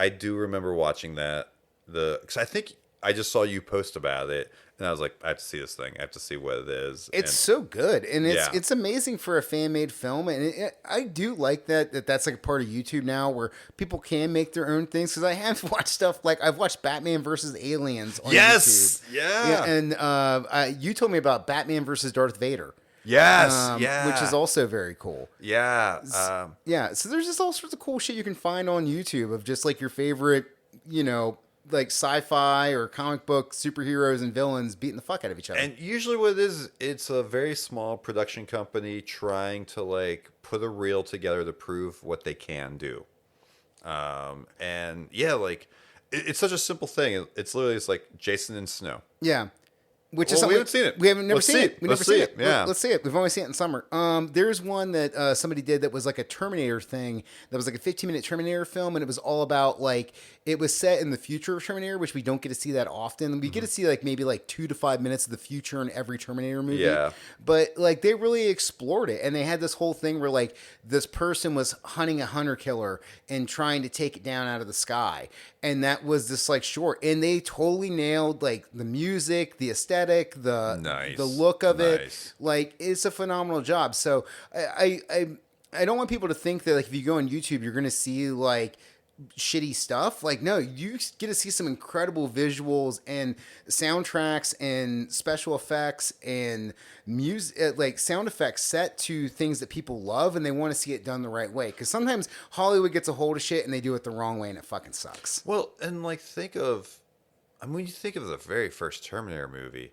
do remember watching that. Because I think I just saw you post about it, and I was like, I have to see this thing. I have to see what it is. It's so good, and Yeah. it's amazing for a fan made film, and I do like that's like a part of YouTube now where people can make their own things. Because I have watched stuff like I've watched Batman versus Aliens on Yes! YouTube. Yeah. And you told me about Batman versus Darth Vader. Yes, Which is also very cool. yeah. Yeah, so there's just all sorts of cool shit you can find on YouTube of just like your favorite, like sci-fi or comic book superheroes and villains beating the fuck out of each other. And usually what it is, it's a very small production company trying to like put a reel together to prove what they can do. And yeah, like it's such a simple thing. It's literally like Jason and Snow. Yeah. Which Well, is we haven't seen it. We haven't never Let's seen see it. it. We Let's never seen see it. it. Yeah. Let's see it. We've only seen it in summer. There's one that somebody did that was like a Terminator thing. That was like a 15-minute Terminator film, and it was all about like it was set in the future of Terminator, which we don't get to see that often. We get to see like maybe like 2 to 5 minutes of the future in every Terminator movie. Yeah. But like they really explored it, and they had this whole thing where like this person was hunting a hunter killer and trying to take it down out of the sky, and that was this like short, and they totally nailed like the music, the aesthetic, the look of it. Like it's a phenomenal job. So I don't want people to think that like if you go on YouTube you're gonna see like shitty stuff. Like no, you get to see some incredible visuals and soundtracks and special effects and music, like sound effects set to things that people love and they want to see it done the right way. Because sometimes Hollywood gets a hold of shit and they do it the wrong way and it fucking sucks. Well, and like when you think of the very first Terminator movie,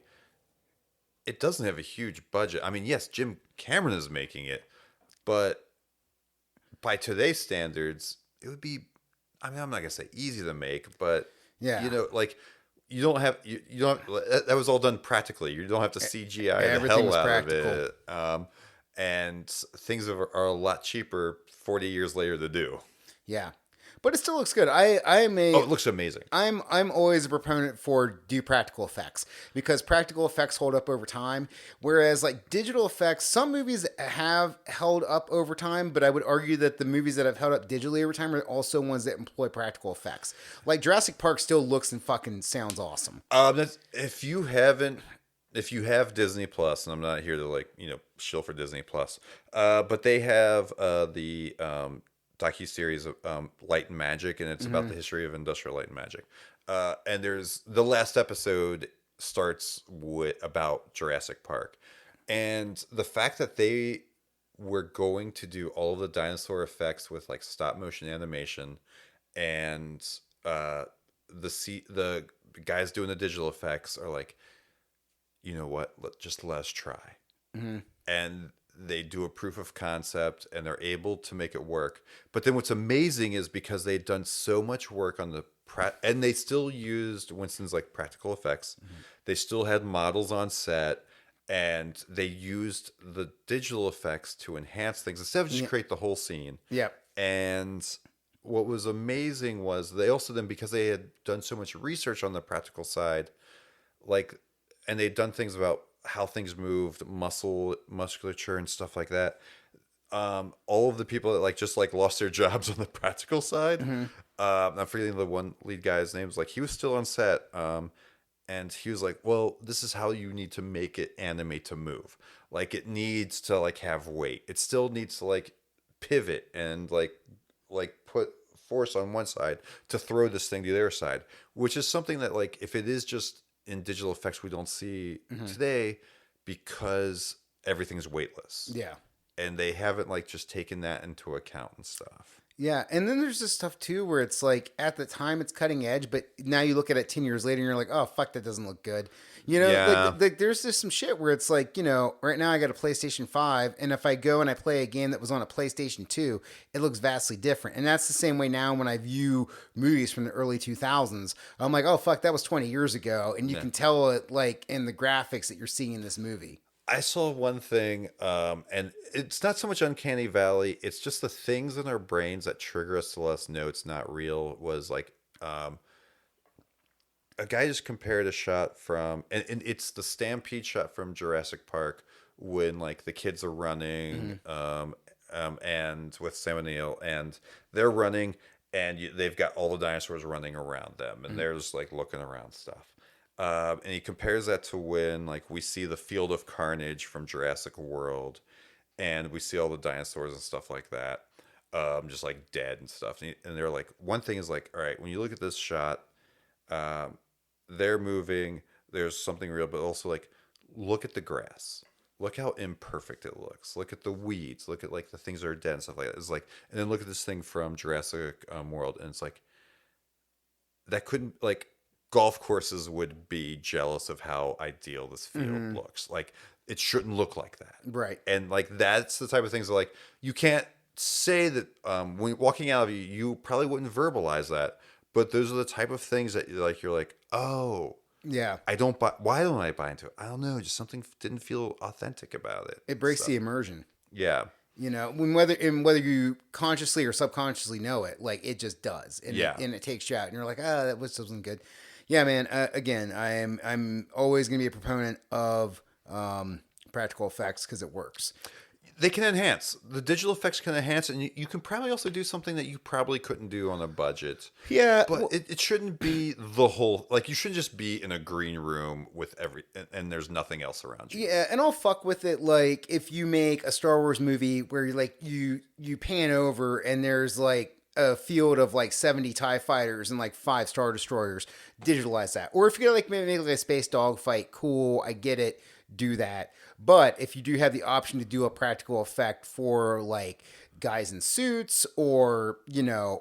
it doesn't have a huge budget. I mean, yes, Jim Cameron is making it, but by today's standards, it would be, I mean, I'm not going to say easy to make, but Yeah. like you don't have, you don't, that was all done practically. You don't have to CGI the Everything hell was out practical. of it. And things are a lot cheaper 40 years later to do. Yeah. But it still looks good. Oh, it looks amazing. I'm always a proponent for do practical effects because practical effects hold up over time. Whereas like digital effects, some movies have held up over time, but I would argue that the movies that have held up digitally over time are also ones that employ practical effects. Like Jurassic Park still looks and fucking sounds awesome. If you have Disney Plus, and I'm not here to like shill for Disney Plus, but they have the docuseries of Light and Magic, and it's about the history of industrial light and magic. And there's the last episode starts with about Jurassic Park, and the fact that they were going to do all of the dinosaur effects with like stop motion animation, and the guys doing the digital effects are like, you know what? Let us try. And they do a proof of concept and they're able to make it work. But then what's amazing is because they'd done so much work on the and they still used Winston's like practical effects. They still had models on set and they used the digital effects to enhance things instead of just create the whole scene. Yep. And what was amazing was they also then, because they had done so much research on the practical side, like, and they'd done things about how things moved, musculature and stuff like that. All of the people that just lost their jobs on the practical side. I'm forgetting the one lead guy's name. Like, he was still on set. And he was like, well, this is how you need to make it animate to move. Like, it needs to like have weight. It still needs to like pivot and like put force on one side to throw this thing to the other side, which is something that, like, if it is just in digital effects, we don't see today because everything's weightless. Yeah. And they haven't like just taken that into account and stuff. Yeah, and then there's this stuff too where it's like at the time it's cutting edge, but now you look at it 10 years later and you're like, oh fuck, that doesn't look good. You know, Yeah. like there's just some shit where it's like, you know, right now I got a PlayStation 5, and if I go and I play a game that was on a PlayStation 2, it looks vastly different. And that's the same way now when I view movies from the early 2000s. I'm like, oh fuck, that was 20 years ago, and you can tell it like in the graphics that you're seeing in this movie. I saw one thing, and it's not so much Uncanny Valley. It's just the things in our brains that trigger us to let us know it's not real. Was like a guy just compared a shot from, and it's the stampede shot from Jurassic Park when like the kids are running, and with Sam and Neil, and they're running, and they've got all the dinosaurs running around them, and they're just like looking around stuff. And he compares that to when like we see the field of carnage from Jurassic World, and we see all the dinosaurs and stuff like that, just like dead and stuff. And they're like, one thing is like, all right, when you look at this shot, they're moving. There's something real, but also like, look at the grass. Look how imperfect it looks. Look at the weeds. Look at like the things that are dead and stuff like that. It's like, and then look at this thing from Jurassic World, and it's like, that couldn't like. Golf courses would be jealous of how ideal this field looks. Like, it shouldn't look like that. Right. And like, that's the type of things that like, you can't say that when walking out of you probably wouldn't verbalize that, but those are the type of things that you're like, oh, Yeah. why don't I buy into it? I don't know. Just something didn't feel authentic about it. It breaks the immersion. Yeah. You know, whether you consciously or subconsciously know it, like it just does, and it takes you out, and you're like, oh, that was something good. Yeah, man. Again, I'm always going to be a proponent of practical effects because it works. They can enhance. The digital effects can enhance, and you can probably also do something that you probably couldn't do on a budget. Yeah, but it shouldn't be the whole. Like, you shouldn't just be in a green room with and there's nothing else around you. Yeah, and I'll fuck with it. Like, if you make a Star Wars movie where you pan over and there's like a field of like 70 TIE fighters and like 5 Star Destroyers, digitalize that. Or if you're like maybe like a space dogfight, cool, I get it, do that. But if you do have the option to do a practical effect for like guys in suits, or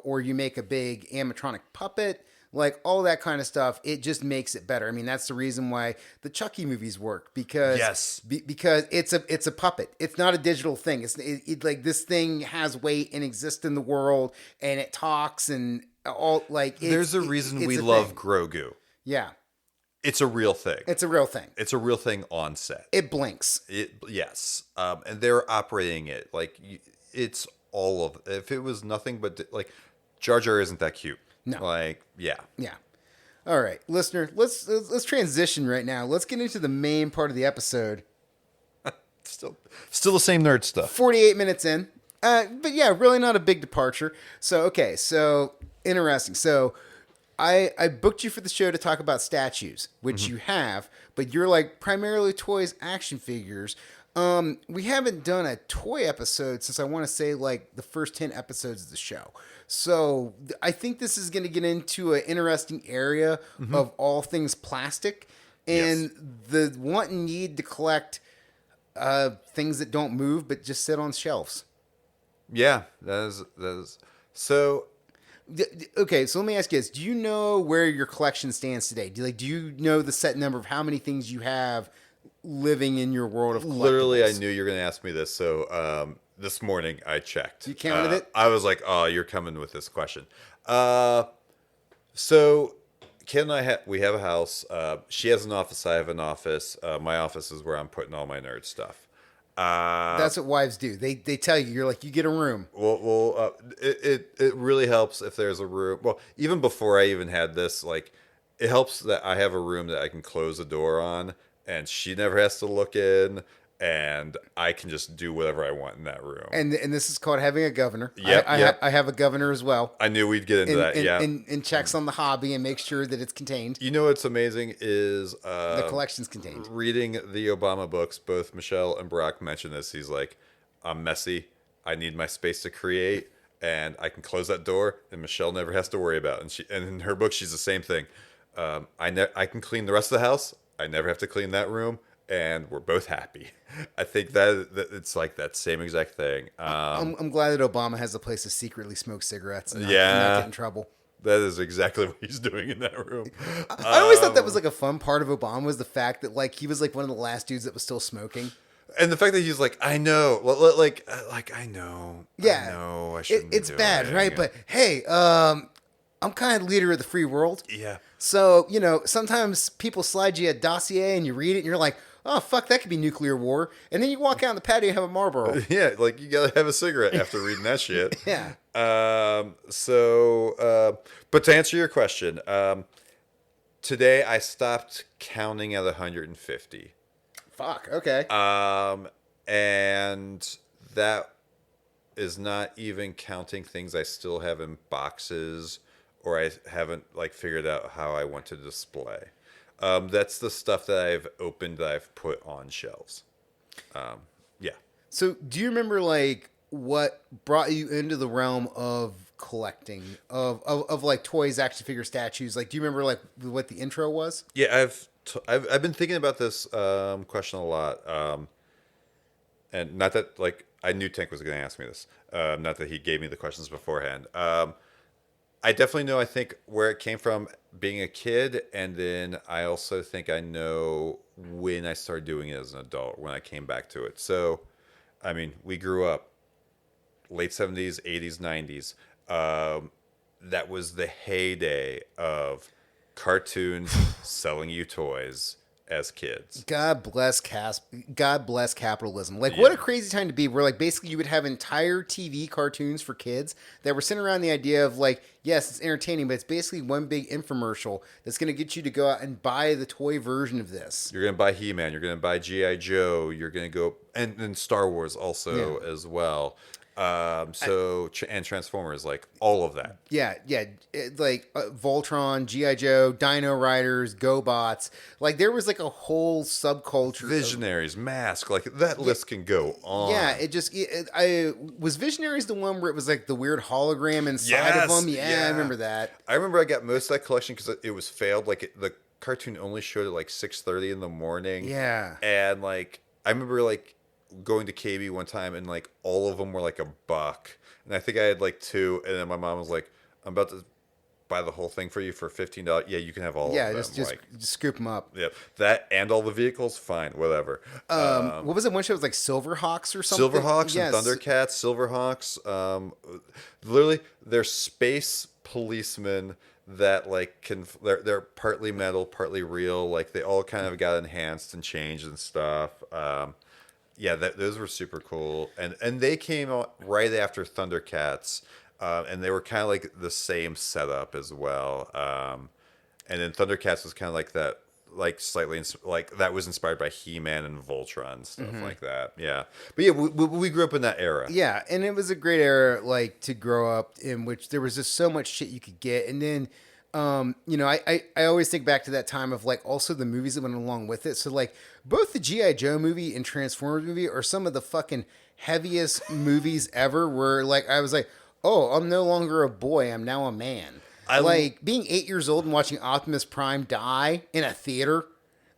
or you make a big animatronic puppet, like all that kind of stuff, it just makes it better. I mean, that's the reason why the Chucky movies work, because because it's a puppet. It's not a digital thing. It's like this thing has weight and exists in the world, and it talks and all like. There's a reason we love Grogu. Yeah. It's a real thing. It's a real thing. It's a real thing on set. It blinks. Yes. And they're operating it like it's all of. If it was nothing but like, Jar Jar isn't that cute. No. Like, yeah. Yeah. All right, listener. Let's transition right now. Let's get into the main part of the episode. Still the same nerd stuff. 48 minutes in. But yeah, really not a big departure. So okay. So interesting. So. I booked you for the show to talk about statues, which you have, but you're like primarily toys, action figures. We haven't done a toy episode since I want to say like the first 10 episodes of the show. So I think this is going to get into an interesting area of all things plastic and the want and need to collect things that don't move but just sit on shelves. Yeah, that is. So. Okay, so let me ask you this. Do you know where your collection stands today? Do you know the set number of how many things you have living in your world of collectibles? Literally, I knew you were going to ask me this. So this morning I checked. You counted it? I was like, oh, you're coming with this question. So Kim and we have a house. She has an office. I have an office. My office is where I'm putting all my nerd stuff. That's what wives do. They tell you, you're like, you get a room. It really helps if there's a room. Well, even before I even had this, like, it helps that I have a room that I can close the door on, and she never has to look in, and I can just do whatever I want in that room. And this is called having a governor. Yep, I have a governor as well. I knew we'd get into that. And checks on the hobby and makes sure that it's contained. You know what's amazing is The collection's contained. reading the Obama books. Both Michelle and Barack mentioned this. He's like, I'm messy. I need my space to create, and I can close that door, and Michelle never has to worry about it. And in her book, she's the same thing. I can clean the rest of the house. I never have to clean that room, and we're both happy. I think that it's like that same exact thing. I'm glad that Obama has a place to secretly smoke cigarettes and not get in trouble. That is exactly what he's doing in that room. I always thought that was like a fun part of Obama was the fact that like he was like one of the last dudes that was still smoking. And the fact that he's like, I know, like I know, Yeah, I know, I shouldn't. It's be bad, doing right? it. But hey, I'm kind of leader of the free world. Yeah. So, sometimes people slide you a dossier and you read it and you're like, oh, fuck, that could be nuclear war. And then you walk out on the patio and have a Marlboro. Yeah, like you gotta have a cigarette after reading that shit. Yeah. But to answer your question, today I stopped counting at 150. Fuck, okay. And that is not even counting things I still have in boxes or I haven't like figured out how I want to display. That's the stuff that I've opened that I've put on shelves. Yeah. So, do you remember like what brought you into the realm of collecting of like toys, action figure, statues? Like, do you remember like what the intro was? Yeah, I've been thinking about this question a lot, and not that like I knew Tank was going to ask me this. Not that he gave me the questions beforehand. I definitely know. I think where it came from being a kid, and then I also think I know when I started doing it as an adult. When I came back to it, so I mean, we grew up late 70s, 80s, 90s. That was the heyday of cartoons selling you toys as kids. God bless capitalism. Like, what a crazy time to be where, like, basically you would have entire TV cartoons for kids that were centered around the idea of, like, yes, it's entertaining, but it's basically one big infomercial that's going to get you to go out and buy the toy version of this. You're going to buy He-Man. You're going to buy G.I. Joe. You're going to go... And Star Wars also as well. And Transformers, like all of that. Yeah. Voltron, G.I. Joe, Dino Riders, GoBots. Like, there was like a whole subculture. Visionaries, Mask, like that list can go on. Yeah, I was Visionaries the one where it was like the weird hologram inside of them. Yeah, I remember that. I remember I got most of that collection because it was failed. Like the cartoon only showed at like 6:30 in the morning. Yeah, and like I remember like going to KB one time and like all of them were like $1, and I think I had like 2, and then my mom was like, "I'm about to buy the whole thing for you for $15. Yeah, you can have all of them." Just scoop them up. Yep, that and all the vehicles, fine, whatever. What was it? One show was like Silverhawks or something. Silverhawks and Thundercats. Silverhawks, literally, they're space policemen that like they're partly metal, partly real. Like they all kind of got enhanced and changed and stuff. Yeah, those were super cool, and they came out right after Thundercats, and they were kind of like the same setup as well. And then Thundercats was kind of like that, like slightly like that was inspired by He-Man and Voltron and stuff like that. Yeah, but yeah, we grew up in that era. Yeah, and it was a great era, like to grow up in, which there was just so much shit you could get, and then. I always think back to that time of like also the movies that went along with it. So like both the G.I. Joe movie and Transformers movie are some of the fucking heaviest movies ever where like I was like, oh, I'm no longer a boy, I'm now a man. Like being 8 years old and watching Optimus Prime die in a theater.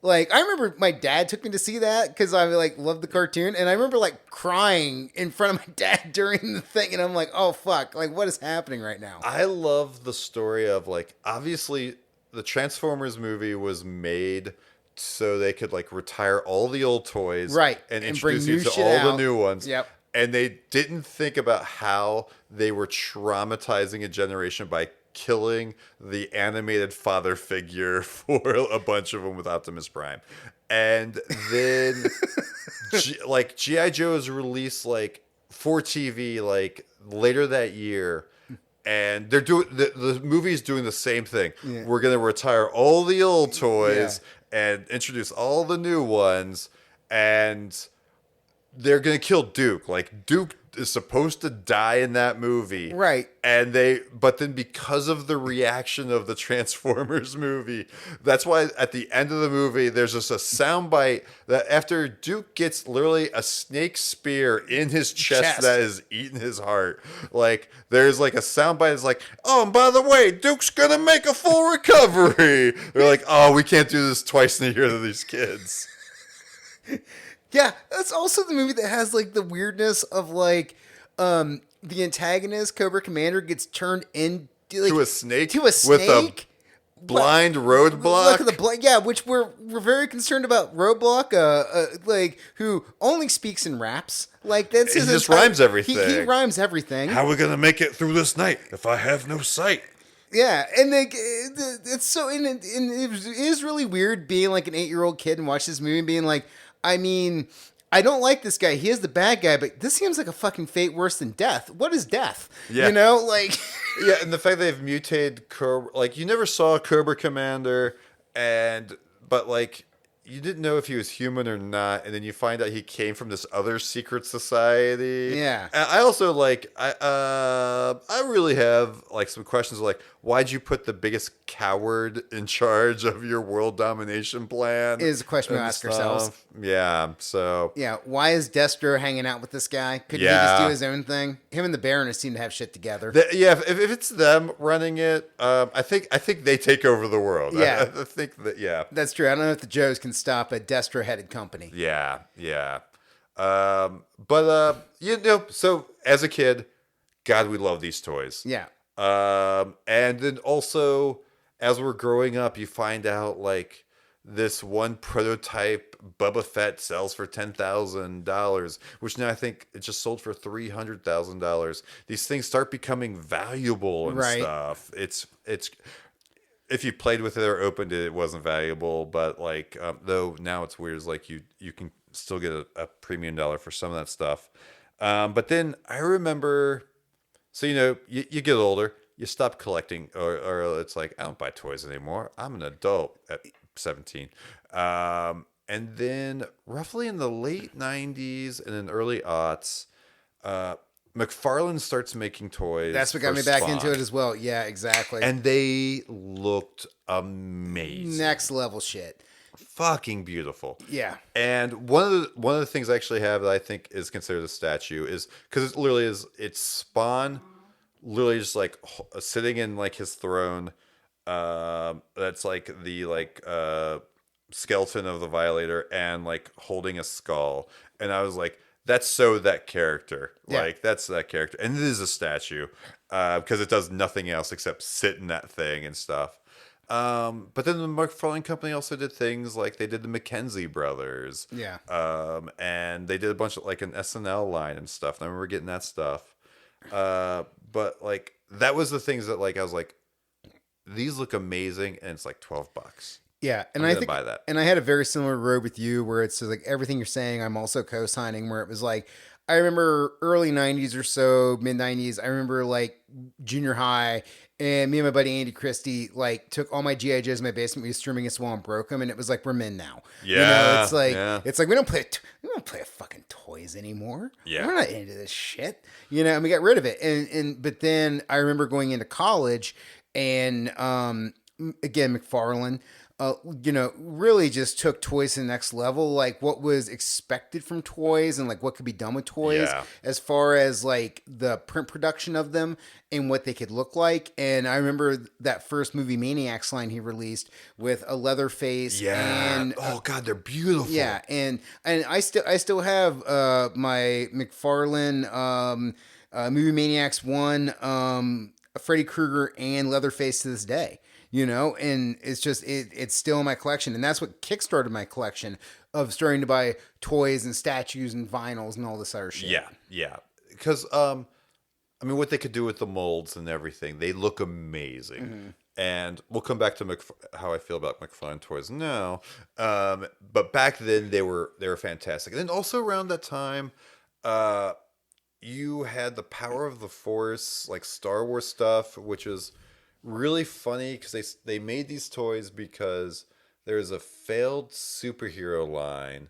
Like, I remember my dad took me to see that because I like loved the cartoon, and I remember like crying in front of my dad during the thing, and I'm like, oh fuck, like what is happening right now? I love the story of like obviously the Transformers movie was made so they could like retire all the old toys, right, and bring introduce you new to shit all out. the new ones. Yep. And they didn't think about how they were traumatizing a generation by killing the animated father figure for a bunch of them with Optimus Prime. And then like G.I. Joe is released like for TV like later that year. And they're doing the movie's doing the same thing. Yeah. We're gonna retire all the old toys and introduce all the new ones, and they're gonna kill Duke. Like Duke is supposed to die in that movie, Right. And but then because of the reaction of the Transformers movie, that's why at the end of the movie there's just a soundbite that after Duke gets literally a snake spear in his chest that is eating his heart, like there's like a soundbite that's like, oh, and by the way, Duke's gonna make a full recovery. They're like, oh, we can't do this twice in a year to these kids. Yeah, that's also the movie that has like the weirdness of like the antagonist Cobra Commander gets turned into like, To a snake with a blind roadblock. Look at the which we're very concerned about. Roadblock, like who only speaks in raps. Like that's He just rhymes everything. He rhymes everything. How are we gonna make it through this night if I have no sight? Yeah, and like it's so and it is really weird being like an 8-year-old kid and watch this movie and being like, I mean, I don't like this guy. He is the bad guy, but this seems like a fucking fate worse than death. What is death? Yeah. You know, like Yeah, and the fact they've mutated Cobra, like you never saw Cobra Commander, but like you didn't know if he was human or not, and then you find out he came from this other secret society. Yeah. And I also like I really have like some questions like, why'd you put the biggest coward in charge of your world domination plan? Is a question we and ask ourselves. Yeah. So yeah, why is Destro hanging out with this guy? Couldn't he Yeah. just do his own thing? Him and the Baroness seem to have shit together. if it's them running it, I think they take over the world. Yeah. I think that That's true. I don't know if the Joes can stop a Destro-headed company. Yeah. But you know, so as a kid, God, we love these toys. Yeah. And then also as we're growing up, you find out like this one prototype Boba Fett sells for $10,000, which now I think it just sold for $300,000. These things start becoming valuable and Right. stuff. It's if you played with it or opened it, it wasn't valuable. But like, though now it's weird. It's like you can still get a premium dollar for some of that stuff. But then I remember, so you know, you get older, you stop collecting, or it's like I don't buy toys anymore. I'm an adult at 17. And then roughly in the late 90s and in early aughts, McFarlane starts making toys. That's what got for me back Spawn. into it as well. Yeah, exactly. And they looked amazing. Next level shit. Fucking beautiful. Yeah. And one of the things I actually have that I think is considered a statue is because it literally is, it's Spawn literally just like sitting in like his throne. That's like the skeleton of the Violator and like holding a skull. And I was like, that's so that character. Yeah. Like that's that character. And it is a statue because it does nothing else except sit in that thing and stuff. But then the McFarlane Company also did things like they did the Mackenzie brothers. Yeah. And they did a bunch of like an SNL line and stuff. And I remember getting that stuff. But like that was the things that like I was like, these look amazing, and it's like $12. Yeah, and I'm I gonna think, buy that. and I had a very similar road with you, where it's just like everything you're saying, I'm also co-signing. Where it was like, I remember early '90s or so, mid '90s. I remember like junior high, and me and my buddy Andy Christie like took all my GI Joes in my basement. We was streaming against the wall and broke them, and it was like we're men now. You know, Yeah, it's like we don't play fucking toys anymore. Yeah. We're not into this shit. You know, and we got rid of it. And but then I remember going into college, and again McFarlane. Really just took toys to the next level, like what was expected from toys and like what could be done with toys as far as like the print production of them and what they could look like. And I remember that first movie Maniacs line he released with a Leatherface. Yeah. And, oh God, they're beautiful. yeah. And I still have my McFarlane movie Maniacs 1, Freddy Krueger and Leatherface to this day. You know, and it's just, it's still in my collection. And that's what kickstarted my collection of starting to buy toys and statues and vinyls and all this other shit. Yeah. Because I mean, what they could do with the molds and everything, they look amazing. And we'll come back to how I feel about McFarlane toys now. But back then they were fantastic. And then also around that time, uh, you had the Power of the Force, like Star Wars stuff, which is really funny because they made these toys because there's a failed superhero line,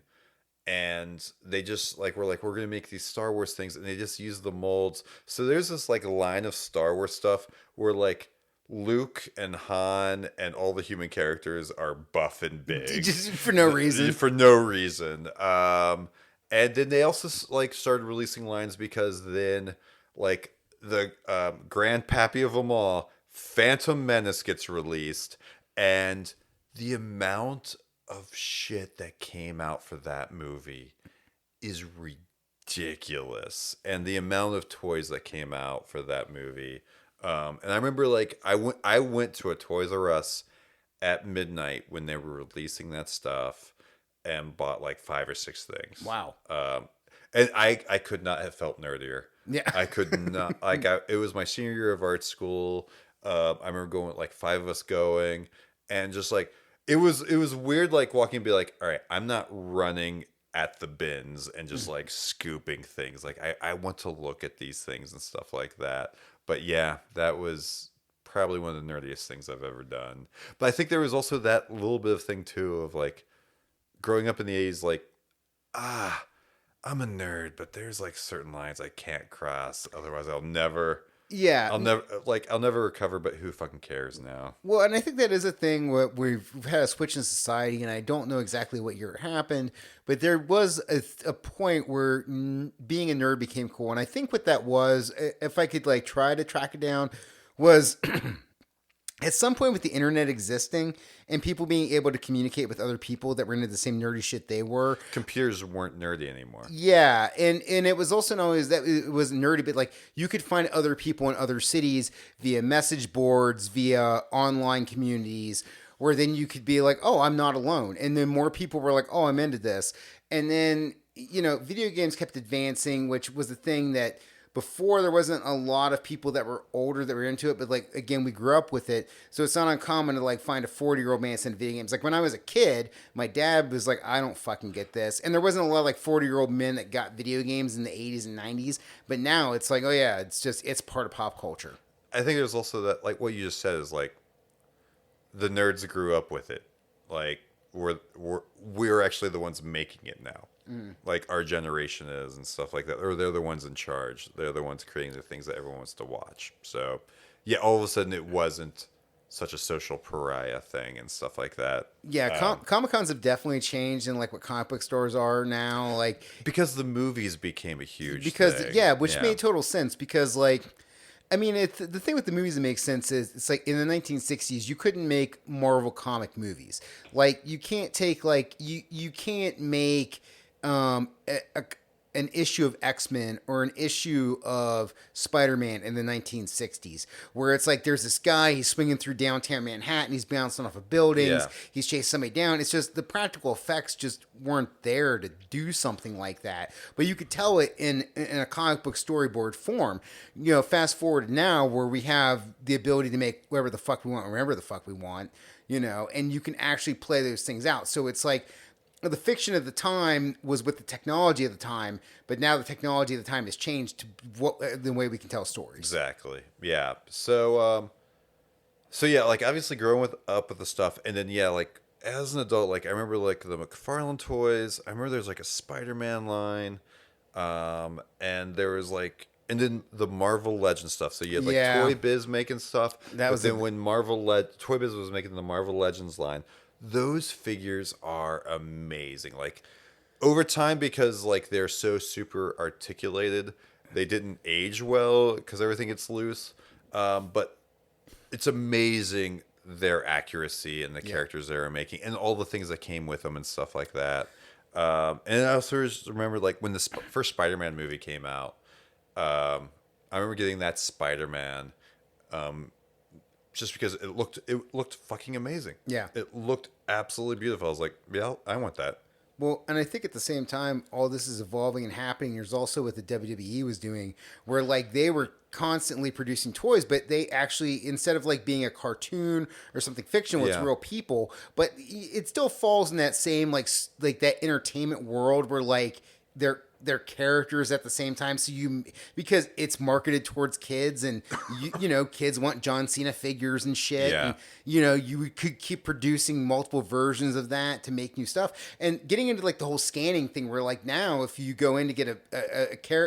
and they just like were like, we're gonna make these Star Wars things, and they just use the molds. So there's this like line of Star Wars stuff where like Luke and Han and all the human characters are buff and big Just for no reason. for no reason. And then they also like started releasing lines because then like the grandpappy of them all, Phantom Menace gets released, and the amount of shit that came out for that movie is ridiculous, and the amount of toys that came out for that movie. And I remember like I went to a Toys R Us at midnight when they were releasing that stuff and bought like 5 or 6 things. Wow. And I could not have felt nerdier. Yeah. I could not. It was my senior year of art school. I remember going with like 5 of us going, and just like it was weird, like walking and be like, all right, I'm not running at the bins and just like scooping things. Like I want to look at these things and stuff like that. But yeah, that was probably one of the nerdiest things I've ever done. But I think there was also that little bit of thing too of like growing up in the 80s, like, I'm a nerd, but there's like certain lines I can't cross. Otherwise I'll never Yeah. I'll never recover, but who fucking cares now? Well, and I think that is a thing where we've had a switch in society, and I don't know exactly what year it happened, but there was a point where being a nerd became cool. And I think what that was, if I could like try to track it down, was at some point with the internet existing and people being able to communicate with other people that were into the same nerdy shit they were. Computers weren't nerdy anymore. Yeah, and it was also not always that it was nerdy, but like you could find other people in other cities via message boards, via online communities, where then you could be like, oh, I'm not alone. And then more people were like, oh, I'm into this. And then, video games kept advancing, which was the thing that before there wasn't a lot of people that were older that were into it, but like again, we grew up with it, so it's not uncommon to like find a 40-year-old man into video games. Like when I was a kid, my dad was like, I don't fucking get this, and there wasn't a lot of like 40-year-old men that got video games in the 80s and 90s, but now it's like, oh yeah, it's part of pop culture. I think there's also that, like what you just said is like the nerds grew up with it. Like we're actually the ones making it now. Like our generation is and stuff like that, or they're the ones in charge. They're the ones creating the things that everyone wants to watch. So yeah, all of a sudden it wasn't such a social pariah thing and stuff like that. Yeah, Comic-Cons have definitely changed in like what comic book stores are now, like because the movies became a huge thing. Which made total sense because like I mean, it's the thing with the movies that makes sense is it's like in the 1960s you couldn't make Marvel comic movies. Like you can't take like you can't make an issue of X-Men or an issue of Spider-Man in the 1960s where it's like there's this guy, he's swinging through downtown Manhattan, he's bouncing off of buildings, he's chasing somebody down. It's just the practical effects just weren't there to do something like that. But you could tell it in a comic book storyboard form. Fast forward now where we have the ability to make whatever the fuck we want, wherever the fuck we want, and you can actually play those things out. So it's like the fiction of the time was with the technology of the time, but now the technology of the time has changed to the way we can tell stories. Exactly. Yeah. So yeah, like obviously growing up with the stuff, and then yeah, like as an adult, like I remember like the McFarlane toys. I remember there's like a Spider-Man line, and there was like, and then the Marvel Legends stuff. So you had like Toy Biz making stuff. When Toy Biz was making the Marvel Legends line. Those figures are amazing. Like over time, because like they're so super articulated, they didn't age well because everything gets loose. But it's amazing their accuracy and the characters they were making and all the things that came with them and stuff like that. And I also just remember like when the first Spider-Man movie came out, I remember getting that Spider-Man. Just because it looked fucking amazing. Yeah. It looked absolutely beautiful. I was like, yeah, I want that. Well, and I think at the same time, all this is evolving and happening. There's also what the WWE was doing, where like they were constantly producing toys, but they actually, instead of like being a cartoon or something fictional, it's Yeah. real people. But it still falls in that same like that entertainment world where like they're characters at the same time. So because it's marketed towards kids, and kids want John Cena figures and shit, Yeah. and you could keep producing multiple versions of that to make new stuff, and getting into like the whole scanning thing where like now if you go in to get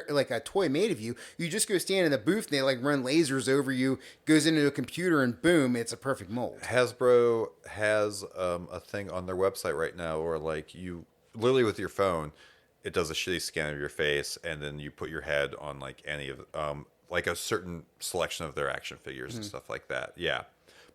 like a toy made of you, you just go stand in the booth and they like run lasers over you, goes into a computer, and boom, it's a perfect mold. Hasbro has a thing on their website right now where like you literally with your phone, it does a shitty scan of your face, and then you put your head on like any of like a certain selection of their action figures and stuff like that. Yeah,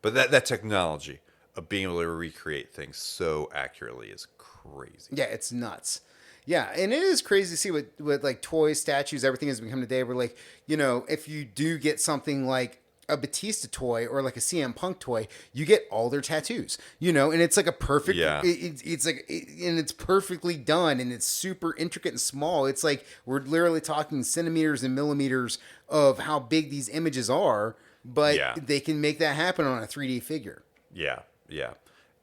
but that technology of being able to recreate things so accurately is crazy. Yeah, it's nuts. Yeah, and it is crazy to see what like toys, statues, everything has become today. Where like if you do get something like a Batista toy or like a CM Punk toy, you get all their tattoos, and it's like a perfect, Yeah. it's like, and it's perfectly done, and it's super intricate and small. It's like we're literally talking centimeters and millimeters of how big these images are, but Yeah. they can make that happen on a 3D figure. Yeah,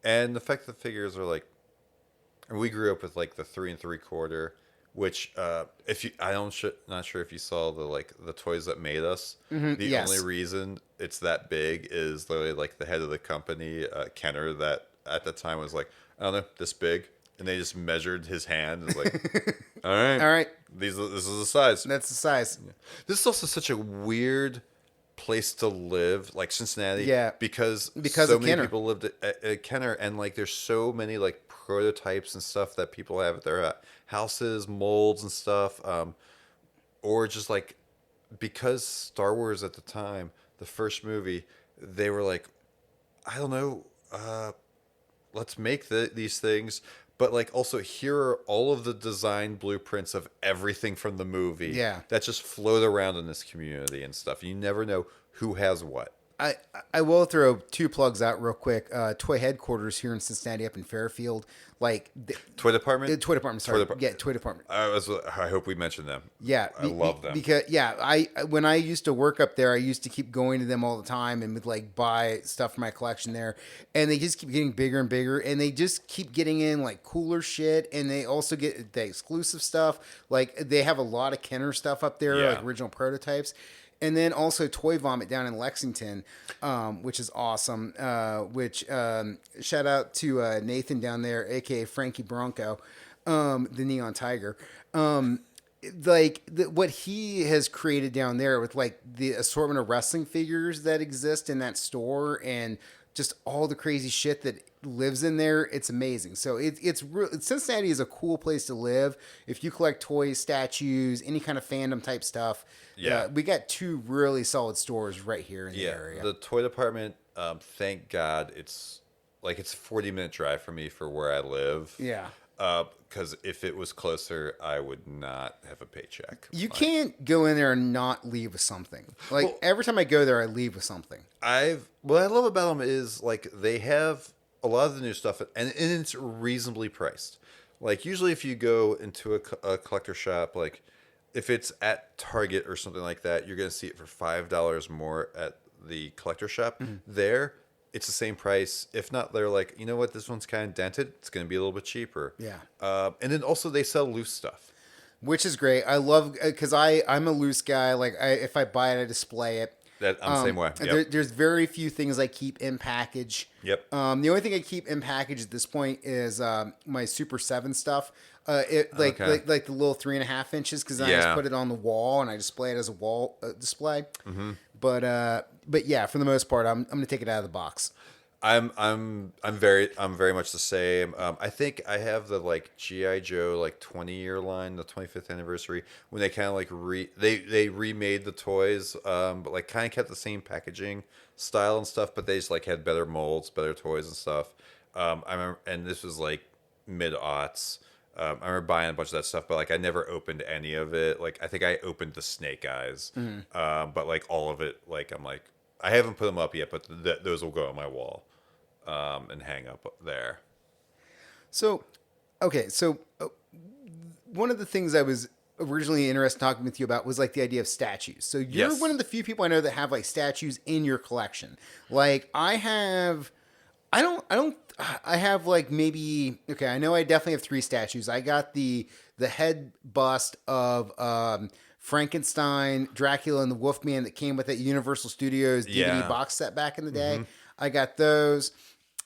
and the fact that the figures are like, and we grew up with like the 3 3/4, which if you, not sure if you saw the toys that made us. The yes. only reason it's that big is literally like the head of the company, Kenner, that at the time was like, I don't know, this big, and they just measured his hand. It's like, all right, this is the size. That's the size. This is also such a weird place to live, like Cincinnati. Yeah. Because Because so of many Kenner. people lived at Kenner, and like there's so many like prototypes and stuff that people have at their houses, molds and stuff, or just like because Star Wars at the time, the first movie, they were like, I don't know, let's make these things. But like also here are all of the design blueprints of everything from the movie Yeah. that just float around in this community and stuff. You never know who has what. I will throw two plugs out real quick. Toy headquarters here in Cincinnati, up in Fairfield, like Toy department? Toy department. Sorry, Toy yeah, toy department. I hope we mentioned them. Yeah, I love them. because when I used to work up there, I used to keep going to them all the time and would like buy stuff for my collection there, and they just keep getting bigger and bigger, and they just keep getting in like cooler shit, and they also get the exclusive stuff. Like they have a lot of Kenner stuff up there, Yeah. like original prototypes. And then also Toy Vomit down in Lexington, which is awesome. Shout out to Nathan down there, aka Frankie Bronco, the Neon Tiger. What he has created down there with like the assortment of wrestling figures that exist in that store, and just all the crazy shit that lives in there, it's amazing. So Cincinnati is a cool place to live if you collect toys, statues, any kind of fandom type stuff. Yeah. We got two really solid stores right here in the area. The toy department, thank God it's a 40-minute drive for me for where I live. Yeah. Because if it was closer, I would not have a paycheck. You can't go in there and not leave with something. Like every time I go there, I leave with something. What I love about them is like they have a lot of the new stuff, and it's reasonably priced. Like usually, if you go into a collector shop, like if it's at Target or something like that, you're going to see it for $5 more at the collector shop. Mm-hmm. There, it's the same price. If not, they're like, you know what, this one's kind of dented. It's going to be a little bit cheaper. Yeah. And then also they sell loose stuff. Which is great. I love, because I'm a loose guy. Like if I buy it, I display it. I'm the same way. Yep. There's very few things I keep in package. Yep. The only thing I keep in package at this point is my Super 7 stuff. Okay. Like the little 3.5 inches, because I just put it on the wall and I display it as a wall display. Mm-hmm. But yeah, for the most part, I'm gonna take it out of the box. I'm very much the same. I think I have the like GI Joe like 20-year line, the 25th anniversary, when they kind of like they remade the toys, but like kind of kept the same packaging style and stuff, but they just like had better molds, better toys and stuff. I remember, and this was like mid-aughts. I remember buying a bunch of that stuff, but like I never opened any of it. Like I think I opened the Snake Eyes, but like all of it, like I'm like I haven't put them up yet, but those will go on my wall and hang up there. So Okay, so one of the things I was originally interested in talking with you about was like the idea of statues. So you're Yes. one of the few people I know that have like statues in your collection. Like I have, I have like maybe okay. I know I definitely have three statues. I got the head bust of Frankenstein, Dracula, and the Wolfman that came with that Universal Studios DVD Yeah. box set back in the day. I got those.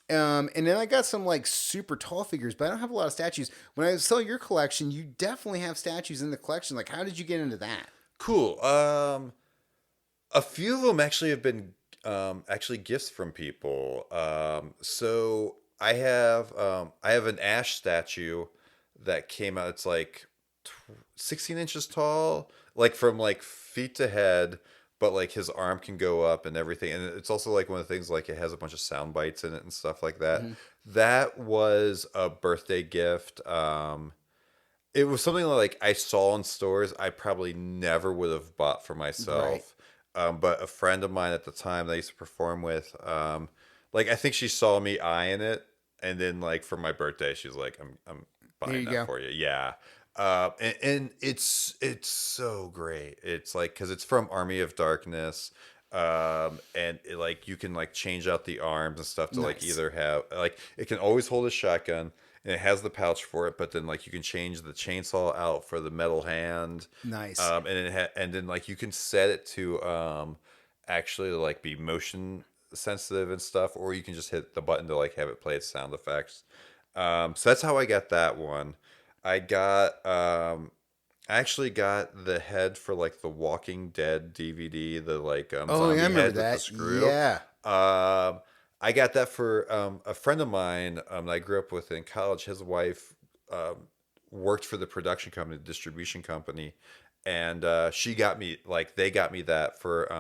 And then I got some like super tall figures, but I don't have a lot of statues. When I saw your collection, you definitely have statues in the collection. Like, how did you get into that? Cool. A few of them actually have been actually gifts from people. So I have an Ash statue that came out. It's like 16 inches tall, like from like feet to head, but like his arm can go up and everything. And it's also like one of the things like it has a bunch of sound bites in it and stuff like that. That was a birthday gift. It was something like I saw in stores I probably never would have bought for Right. myself. But a friend of mine at the time that I used to perform with, like I think she saw me eyeing it, and then like for my birthday, she's like, I'm There buying you that go. for you." Yeah. And it's so great. It's like because it's from Army of Darkness, and it, like you can like change out the arms and stuff to like Nice. either have like it can always hold a shotgun and it has the pouch for it, but then like you can change the chainsaw out for the metal hand, Nice. and then like you can set it to actually like be motion sensitive and stuff, or you can just hit the button to like have it play its sound effects. So that's how I got that one. I got I actually got the head for like the Walking Dead DVD, the like Oh, yeah, I zombie remember head with the that. screw. Yeah. I got that for a friend of mine that I grew up with in college. His wife worked for the production company, the distribution company, and she got me like they got me that for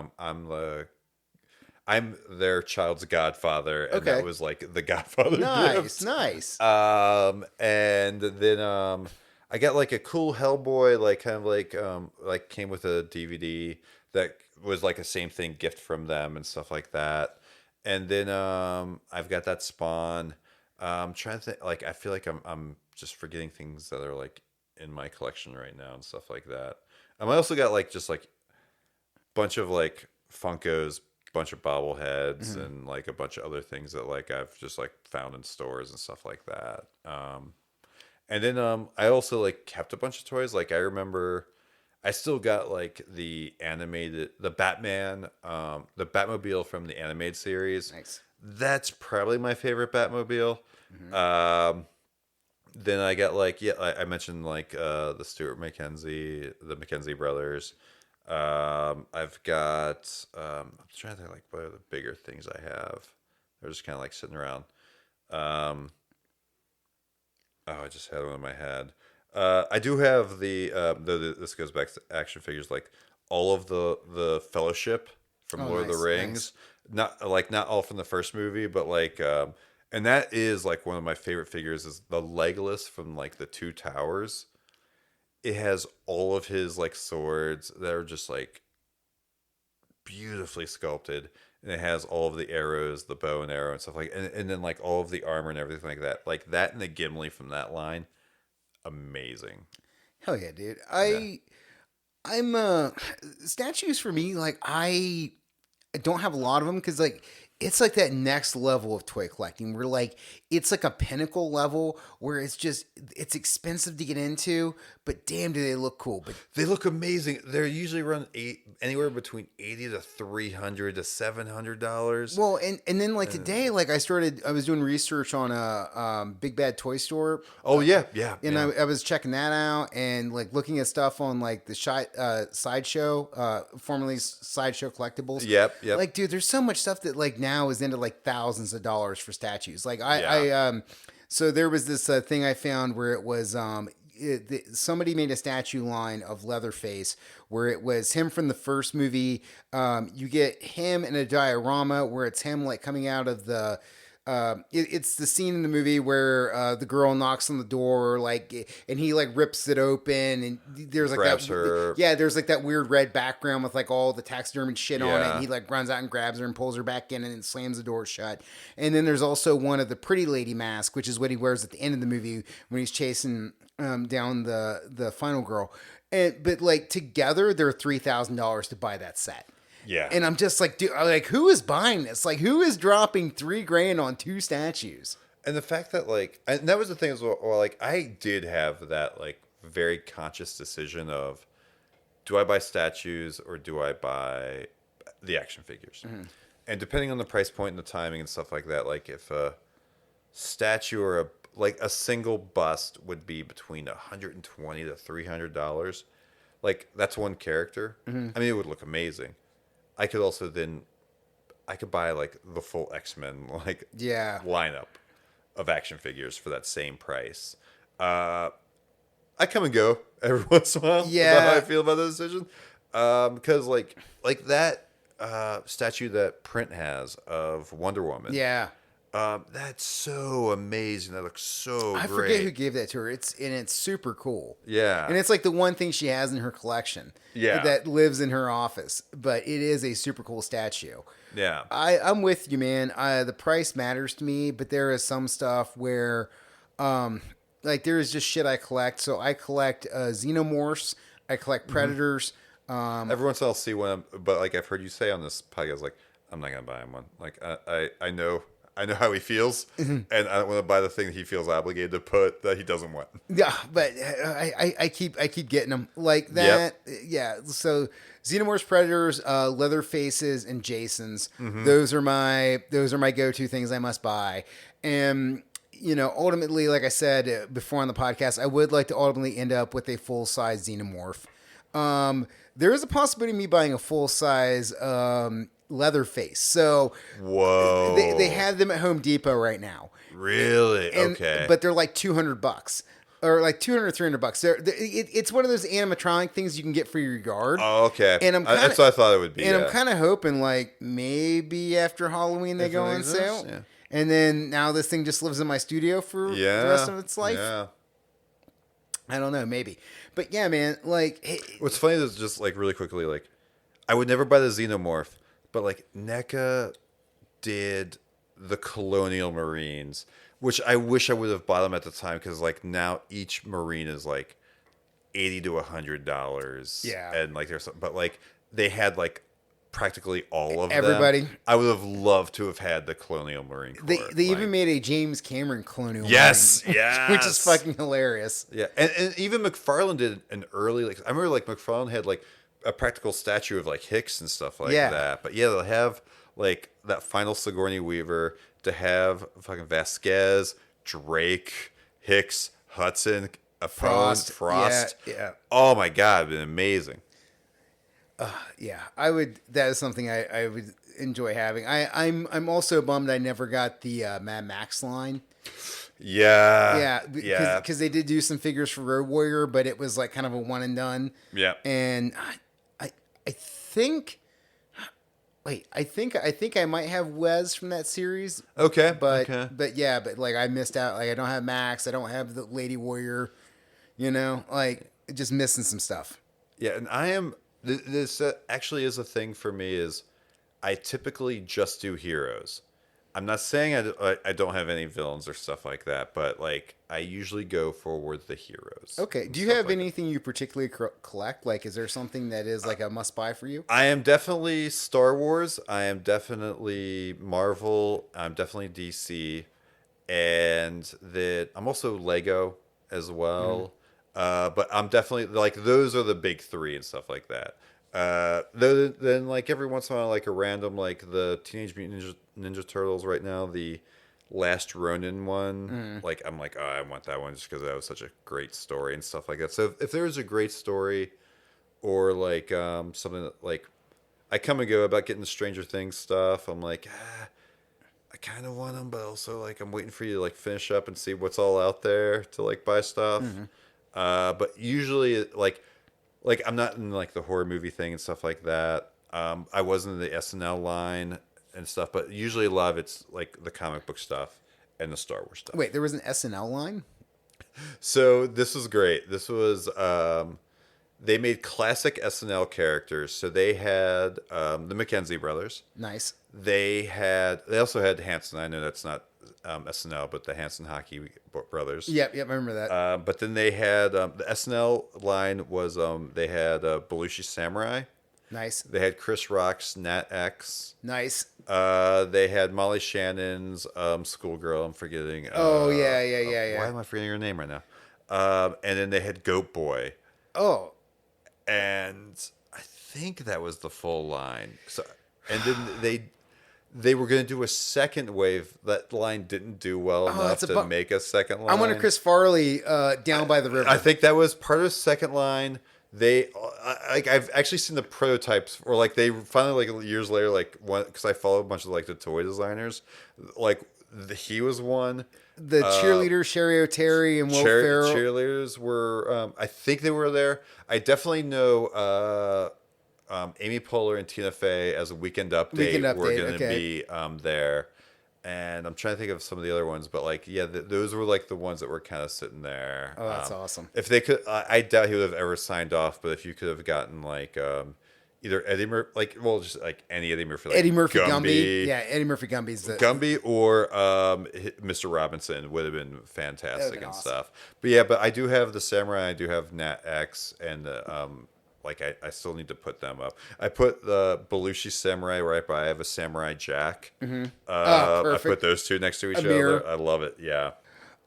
I'm their child's godfather, and that Okay. was like the Godfather Nice. gift. Nice. And then I got like a cool Hellboy, like kind of like came with a DVD that was like a same thing gift from them and stuff like that. And then I've got that Spawn. Trying to think, like I feel like I'm just forgetting things that are like in my collection right now and stuff like that. I also got like just like bunch of like Funkos, bunch of bobbleheads, and like a bunch of other things that like I've just like found in stores and stuff like that. And then I also like kept a bunch of toys. Like I remember I still got like the Batman, the Batmobile from the animated series. Nice. That's probably my favorite Batmobile. Um, then I got like yeah, I mentioned like the Stuart McKenzie, the McKenzie brothers. I've got I'm trying to think like what are the bigger things I have. They're just kind of like sitting around. Um, oh, I just had one in my head. I do have this goes back to action figures like all of the Fellowship from Oh, Lord of the nice. Rings. Nice. Not all from the first movie, but like and that is like one of my favorite figures is the Legolas from like the Two Towers. It has all of his like swords that are just like beautifully sculpted, and it has all of the arrows, the bow and arrow and stuff like, and then like all of the armor and everything like that and the Gimli from that line, amazing. Hell yeah, dude. Yeah. I'm statues for me. Like I don't have a lot of them because like it's like that next level of toy collecting where like it's like a pinnacle level where it's expensive to get into, but damn do they look cool. But They look amazing. They're usually run anywhere between 80 to 300 to $700. well, and then like today, like I was doing research on a Big Bad Toy Store. Oh yeah, yeah, And yeah. I was checking that out and like looking at stuff on like the sideshow, formerly Sideshow Collectibles. Yep. Like, dude, there's so much stuff that like now is into like thousands of dollars for statues. Like, Yeah. so there was this thing I found where it was somebody made a statue line of Leatherface where it was him from the first movie. You get him in a diorama where it's him like coming out of it's the scene in the movie where the girl knocks on the door, like, and he like rips it open, and there's like Grabs that, her. yeah, there's like that weird red background with like all the taxidermy shit on it, Yeah. and he like runs out and grabs her and pulls her back in and then slams the door shut. And then there's also one of the pretty lady mask, which is what he wears at the end of the movie when he's chasing down the final girl. But like together, they're $3,000 to buy that set. Yeah. And I'm just like, dude, like, who is buying this? Like, who is dropping $3,000 on two statues? And the fact that, like, and that was the thing as well, like, I did have that, like, very conscious decision of, do I buy statues or do I buy the action figures? Mm-hmm. And depending on the price point and the timing and stuff like that, like, if a statue or a single bust would be between $120 to $300, like, that's one character. Mm-hmm. I mean, it would look amazing. I could also then, I could buy, like, the full X-Men, like, Yeah. lineup of action figures for that same price. I come and go every once in a while. Yeah. About how I feel about the decision. Because like that statue that Print has of Wonder Woman. Yeah. That's so amazing. That looks so I great. forget who gave that to her. It's super cool. Yeah. And it's like the one thing she has in her collection. Yeah. That lives in her office. But it is a super cool statue. Yeah. I'm with you, man. The price matters to me, but there is some stuff where, like, there is just shit I collect. So I collect xenomorphs. I collect predators. Every once in a while I'll see one, but like I've heard you say on this podcast, like, I'm not gonna buy him one. Like I know how he feels, and I don't want to buy the thing he feels obligated to put that he doesn't want. Yeah, but I keep getting them like that. Yep. Yeah. So Xenomorphs, Predators, Leatherfaces, and Jasons. Mm-hmm. Those are my go-to things I must buy. And you know, ultimately, like I said before on the podcast, I would like to ultimately end up with a full-size Xenomorph. There is a possibility of me buying a full-size Leatherface. So whoa, they have them at Home Depot right now. Really? And, okay. But they're like $200 or like $200, $300. It's one of those animatronic things you can get for your yard. Oh, okay. And that's what I thought it would be. And yeah. I'm kind of hoping like maybe after Halloween they go on sale. Yeah. And then now this thing just lives in my studio for the rest of its life. Yeah. I don't know, maybe. But yeah, man, like What's funny is just like really quickly, like I would never buy the Xenomorph, but like NECA did the Colonial Marines, which I wish I would have bought them at the time because like now each Marine is like $80 to $100. Yeah. And like there's some, but like they had like practically all of everybody. them. I would have loved to have had the Colonial Marine Corps. They even made a James Cameron Colonial yes, Marine, yes, which is fucking hilarious. Yeah, and even McFarlane did an early, like I remember like McFarlane had like a practical statue of like Hicks and stuff like that. But yeah, they'll have like that final Sigourney Weaver, to have fucking Vasquez, Drake, Hicks, Hudson, Frost. Yeah. Oh my god, it'd been amazing. Yeah, I would. That is something I would enjoy having. I'm also bummed I never got the Mad Max line. Yeah, because they did do some figures for Road Warrior, but it was like kind of a one and done. Yeah, and I think. Wait, I think I might have Wes from that series. Okay, but like I missed out. Like I don't have Max. I don't have the Lady Warrior. You know, like just missing some stuff. Yeah, and I am. This actually is a thing for me. Is I typically just do heroes. I'm not saying I don't have any villains or stuff like that, but like I usually go for the heroes. Okay. Do you have anything you particularly collect? Like, is there something that is like a must buy for you? I am definitely Star Wars. I am definitely Marvel. I'm definitely DC, and that I'm also Lego as well. But I'm definitely like those are the big three and stuff like that. Then like every once in a while, like a random like the Teenage Mutant Ninja Turtles right now, the Last Ronin one. Like I'm like, oh, I want that one just because that was such a great story and stuff like that. So if there is a great story, or like something that like I come and go about getting the Stranger Things stuff, I'm like, I kind of want them, but also like I'm waiting for you to like finish up and see what's all out there to like buy stuff. But usually like I'm not in like the horror movie thing and stuff like that. I was in the SNL line and stuff. But usually a lot of it's like the comic book stuff and the Star Wars stuff. Wait, there was an SNL line? So this was great. This was they made classic SNL characters. So they had the McKenzie brothers. Nice. They also had Hanson. I know that's not SNL, but the Hanson Hockey brothers. Yep, I remember that. But then they had the SNL line was they had Belushi Samurai. Nice. They had Chris Rock's Nat X. Nice. They had Molly Shannon's Schoolgirl. I'm forgetting. Oh, yeah. Why am I forgetting her name right now? And then they had Goat Boy, Oh, and I think that was the full line. So, and then they were going to do a second wave. That line didn't do well enough to make a second line. I wanted Chris Farley down by the river. I think that was part of the second line. I've actually seen the prototypes, or like they finally like years later, like one because I follow a bunch of like the toy designers, like he was one. The cheerleader Sherry O'Terry and Will Ferrell. Cheerleaders were, I think they were there. I definitely know Amy Poehler and Tina Fey as a Weekend Update were going to be there. And I'm trying to think of some of the other ones, but like, yeah, those were like the ones that were kind of sitting there. Oh, that's awesome. If they could, I doubt he would have ever signed off, but if you could have gotten like either Eddie Murphy, like, well, just like any Eddie Murphy, like Eddie Murphy Gumby. Yeah, Eddie Murphy Gumby's the Gumby or Mr. Robinson would have been fantastic and awesome. stuff. But yeah, but I do have the Samurai, I do have Nat X, and like I still need to put them up. I put the Belushi Samurai right by. I have a Samurai Jack. Mm-hmm. I put those two next to each other. I love it. Yeah.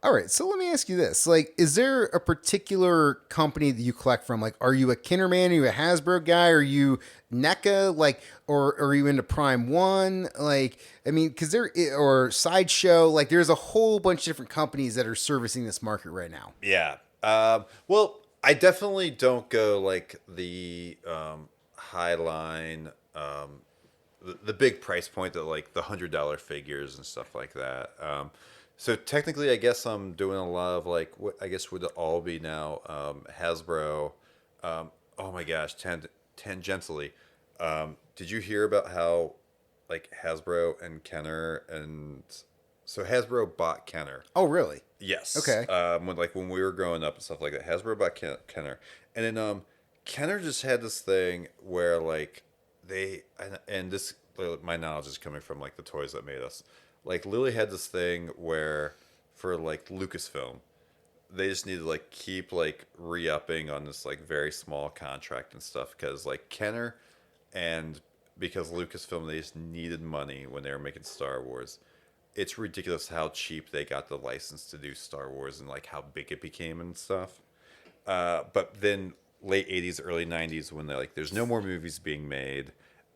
All right, so let me ask you this: like, is there a particular company that you collect from? Like, are you a Kinderman? Are you a Hasbro guy? Are you NECA? Like, or are you into Prime One? Like, I mean, because or Sideshow. Like, there's a whole bunch of different companies that are servicing this market right now. Yeah. Well, I definitely don't go like the high line, the big price point that like the $100 figures and stuff like that. So technically, I guess I'm doing a lot of like what I guess would all be now Hasbro. Oh my gosh, tangentially, did you hear about how like Hasbro and Kenner and so Hasbro bought Kenner? Oh, really? Yes. Okay. When we were growing up and stuff like that, Hasbro bought Kenner, and then Kenner just had this thing where like and this my knowledge is coming from like the toys that made us. Like Lily had this thing where for like Lucasfilm, they just need to like keep like re-upping on this like very small contract and stuff because like Kenner and because Lucasfilm they just needed money when they were making Star Wars. It's ridiculous how cheap they got the license to do Star Wars and like how big it became and stuff. But then late 80s, early 90s when they're like there's no more movies being made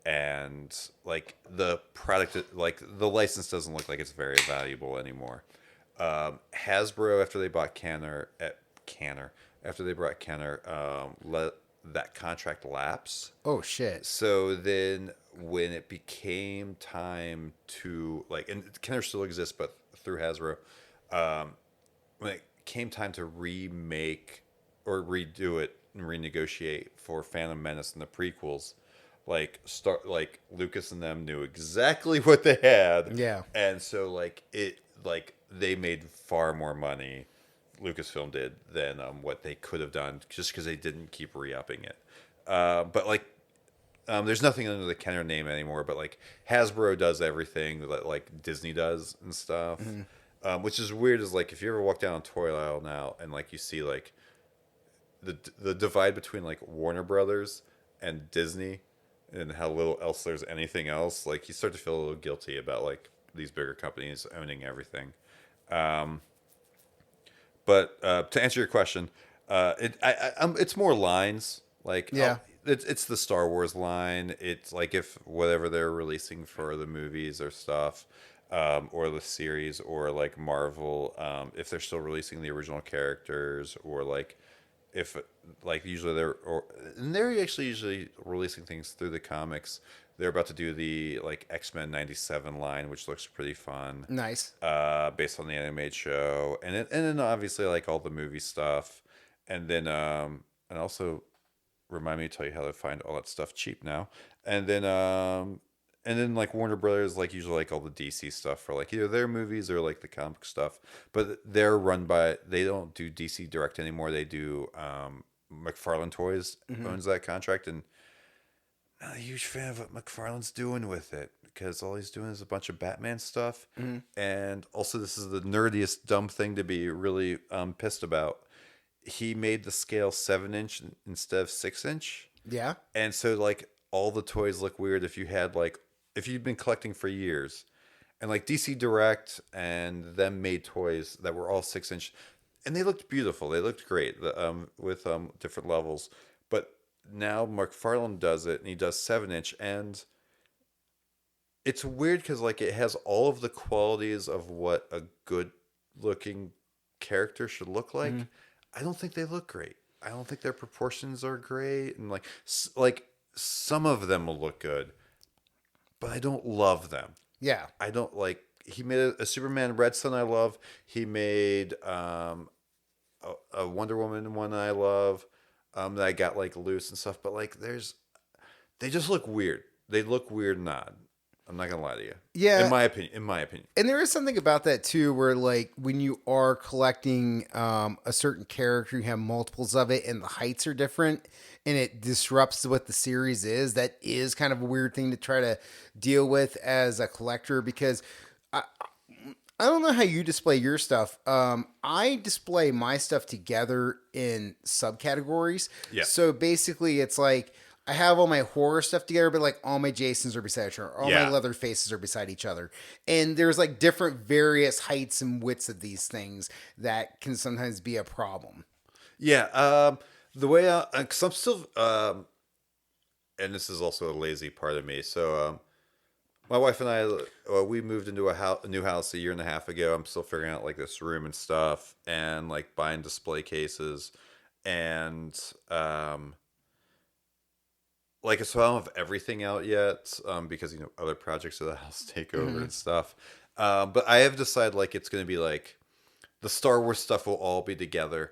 and like the product like the license doesn't look like it's very valuable anymore. Hasbro after they bought Kenner after they bought Kenner let that contract lapse. Oh shit. So then when it became time to like and Kenner still exists but through Hasbro when it came time to remake or redo it and renegotiate for Phantom Menace and the prequels like Lucas and them knew exactly what they had. Yeah. And so like they made far more money Lucasfilm did than what they could have done just because they didn't keep re-upping it. But like there's nothing under the Kenner name anymore, but like Hasbro does everything that like Disney does and stuff. Mm-hmm. Which is weird is like if you ever walk down a toy aisle now and like you see like the divide between like Warner Brothers and Disney and how little else there's anything else, like you start to feel a little guilty about like these bigger companies owning everything. But to answer your question, it's more lines. Like yeah, it's the Star Wars line. It's like if whatever they're releasing for the movies or stuff, or the series, or like Marvel, if they're still releasing the original characters, or like if like usually they're actually usually releasing things through the comics. They're about to do the like X-Men '97 line, which looks pretty fun. Nice. Based on the animated show, and then obviously like all the movie stuff, and then and also remind me to tell you how to find all that stuff cheap now. And then And then like Warner Brothers, like usually like all the DC stuff for like either their movies or like the comic stuff. But they're run by, they don't do DC Direct anymore. They do McFarlane Toys owns that contract, and not a huge fan of what McFarlane's doing with it because all he's doing is a bunch of Batman stuff. And also, this is the nerdiest dumb thing to be really pissed about. He made the scale 7-inch instead of 6-inch. Yeah. And so like all the toys look weird if you had like if you've been collecting for years, and like DC Direct and them made toys that were all 6-inch, and they looked beautiful. They looked great with different levels. But now McFarlane does it, and he does 7-inch, and it's weird because like it has all of the qualities of what a good looking character should look like. I don't think they look great. I don't think their proportions are great, and like some of them will look good, but I don't love them. Yeah. I don't like. He made a Superman Red Sun I love. He made a Wonder Woman one I love. That I got like loose and stuff, but like they just look weird. They look weird and odd. I'm not gonna lie to you. Yeah. In my opinion. And there is something about that too, where like when you are collecting a certain character, you have multiples of it, and the heights are different, and it disrupts what the series is. That is kind of a weird thing to try to deal with as a collector, because I don't know how you display your stuff. I display my stuff together in subcategories. Yeah. So basically, it's like I have all my horror stuff together, but like all my Jasons are beside each other. All my leather faces are beside each other. And there's like different various heights and widths of these things that can sometimes be a problem. Yeah. The way because I'm still, and this is also a lazy part of me. So, my wife and I, we moved into a new house a year and a half ago. I'm still figuring out like this room and stuff, and like buying display cases, and like, so I don't have everything out yet, because other projects of the house take over and stuff. But I have decided like it's going to be like the Star Wars stuff will all be together.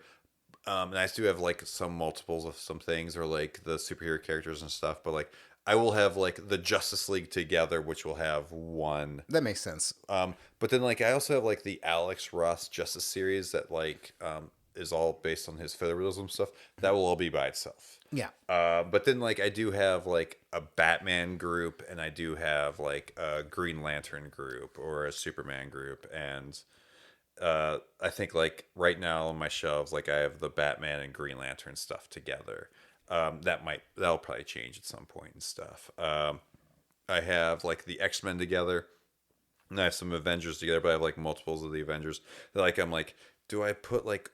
And I do have like some multiples of some things, or like the superhero characters and stuff. But like I will have like the Justice League together, which will have one. That makes sense. But then like I also have like the Alex Ross Justice series that like is all based on his federalism stuff. That will all be by itself. Yeah. But then like I do have like a Batman group, and I do have like a Green Lantern group or a Superman group, and I think like right now on my shelves, like I have the Batman and Green Lantern stuff together. That'll probably change at some point and stuff. I have like the X-Men together, and I have some Avengers together, but I have like multiples of the Avengers. Like I'm like, do I put like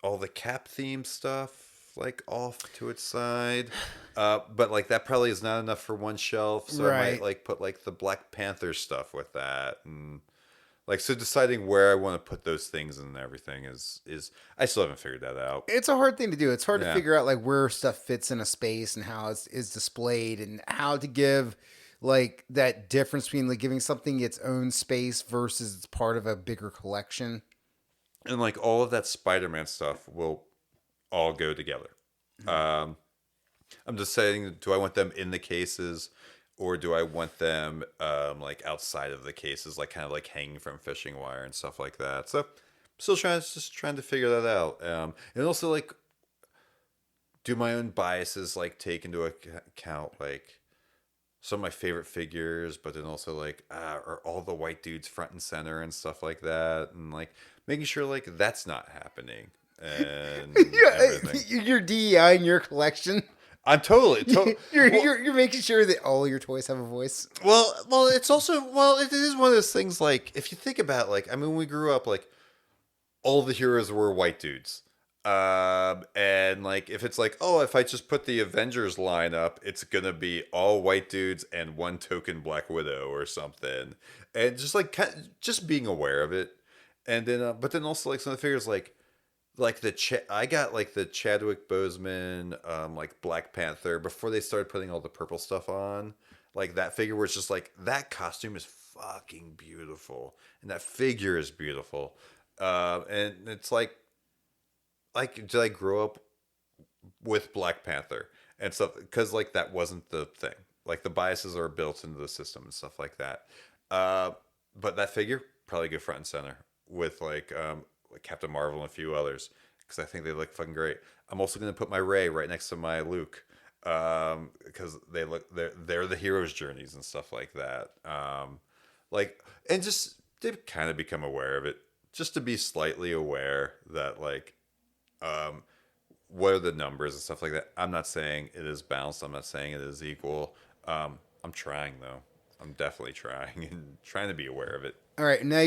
all the Cap theme stuff like off to its side? But like that probably is not enough for one shelf, so I might like put like the Black Panther stuff with that, and like, so deciding where I want to put those things and everything is I still haven't figured that out. It's a hard thing to do. It's hard to figure out like where stuff fits in a space and how it's displayed, and how to give like that difference between like giving something its own space versus it's part of a bigger collection. And like all of that Spider-Man stuff will all go together. I'm deciding, do I want them in the cases, or do I want them like outside of the cases, like kind of like hanging from fishing wire and stuff like that? So still trying to figure that out. And also like do my own biases like take into account like some of my favorite figures, but then also like are all the white dudes front and center and stuff like that, and like making sure like that's not happening and everything. Your DEI in your collection. I'm totally. You're making sure that all your toys have a voice. Well, it's also it is one of those things. Like if you think about like, I mean, when we grew up, like all the heroes were white dudes, and like if it's like, oh, if I just put the Avengers line up, it's gonna be all white dudes and one token Black Widow or something, and just like just being aware of it, and then but then also like some of the figures like I got like the Chadwick Boseman, like Black Panther before they started putting all the purple stuff on. Like that figure where it's just like that costume is fucking beautiful, and that figure is beautiful, and it's like did I grow up with Black Panther and stuff? Because like that wasn't the thing. like the biases are built into the system and stuff like that. But that figure probably good front and center with like Captain Marvel and a few others because I think they look fucking great. I'm also gonna put my Rey right next to my Luke because they're the hero's journeys and stuff like that. Like and just to kind of become aware of it, just to be slightly aware that like what are the numbers and stuff like that. I'm not saying it is balanced. I'm not saying it is equal. I'm trying though. I'm definitely trying and trying to be aware of it. All right, now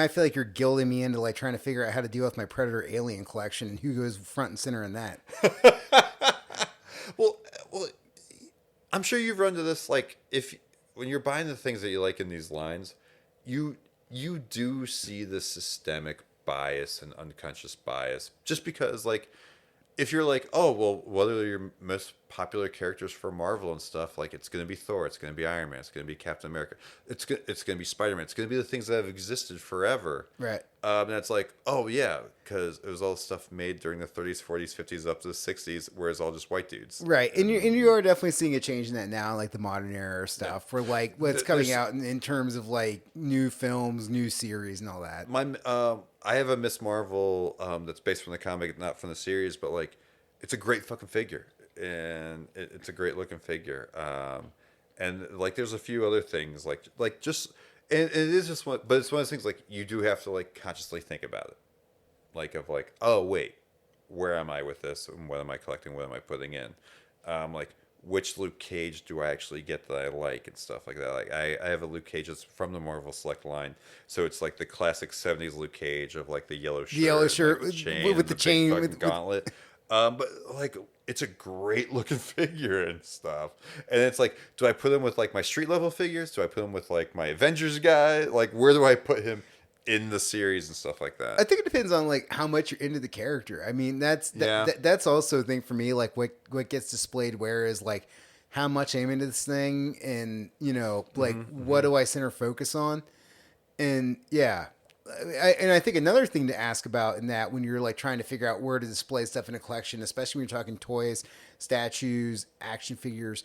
I feel like you're guilting me into like trying to figure out how to deal with my Predator Alien collection and who goes front and center in that. Well, I'm sure you've run into this. Like, if when you're buying the things that you like in these lines, you do see the systemic bias and unconscious bias, just because like if you're like, oh well, what are your most popular characters for Marvel and stuff? Like, it's gonna be Thor, it's gonna be Iron Man, it's gonna be Captain America, it's gonna be Spider Man, it's gonna be the things that have existed forever. Right. And it's like, oh yeah, because it was all stuff made during the 30s, 40s, 50s, up to the 60s, where it's all just white dudes. Right, and you are definitely seeing a change in that now, like the modern era stuff, where like what's coming out in terms of like new films, new series, and all that. I have a Miss Marvel that's based from the comic, not from the series, but like it's a great fucking figure, and it's a great looking figure. And like there's a few other things like just and it is just one, but it's one of those things like you do have to like consciously think about it, like of like, oh wait, where am I with this, and what am I collecting, what am I putting in, like which Luke Cage do I actually get that I like and stuff like that. Like I have a Luke Cage that's from the Marvel Select line, so it's like the classic '70s Luke Cage of like the yellow shirt, like, with the chain, big fucking gauntlet. But like it's a great looking figure and stuff, and it's like, do I put him with like my street level figures? Do I put him with like my Avengers guy? Like where do I put him in the series and stuff like that? I think it depends on like how much you're into the character. I mean, that's also a thing for me. Like what gets displayed where is like how much I'm into this thing, and you know, like what do I center focus on? And yeah, I think another thing to ask about in that when you're like trying to figure out where to display stuff in a collection, especially when you're talking toys, statues, action figures,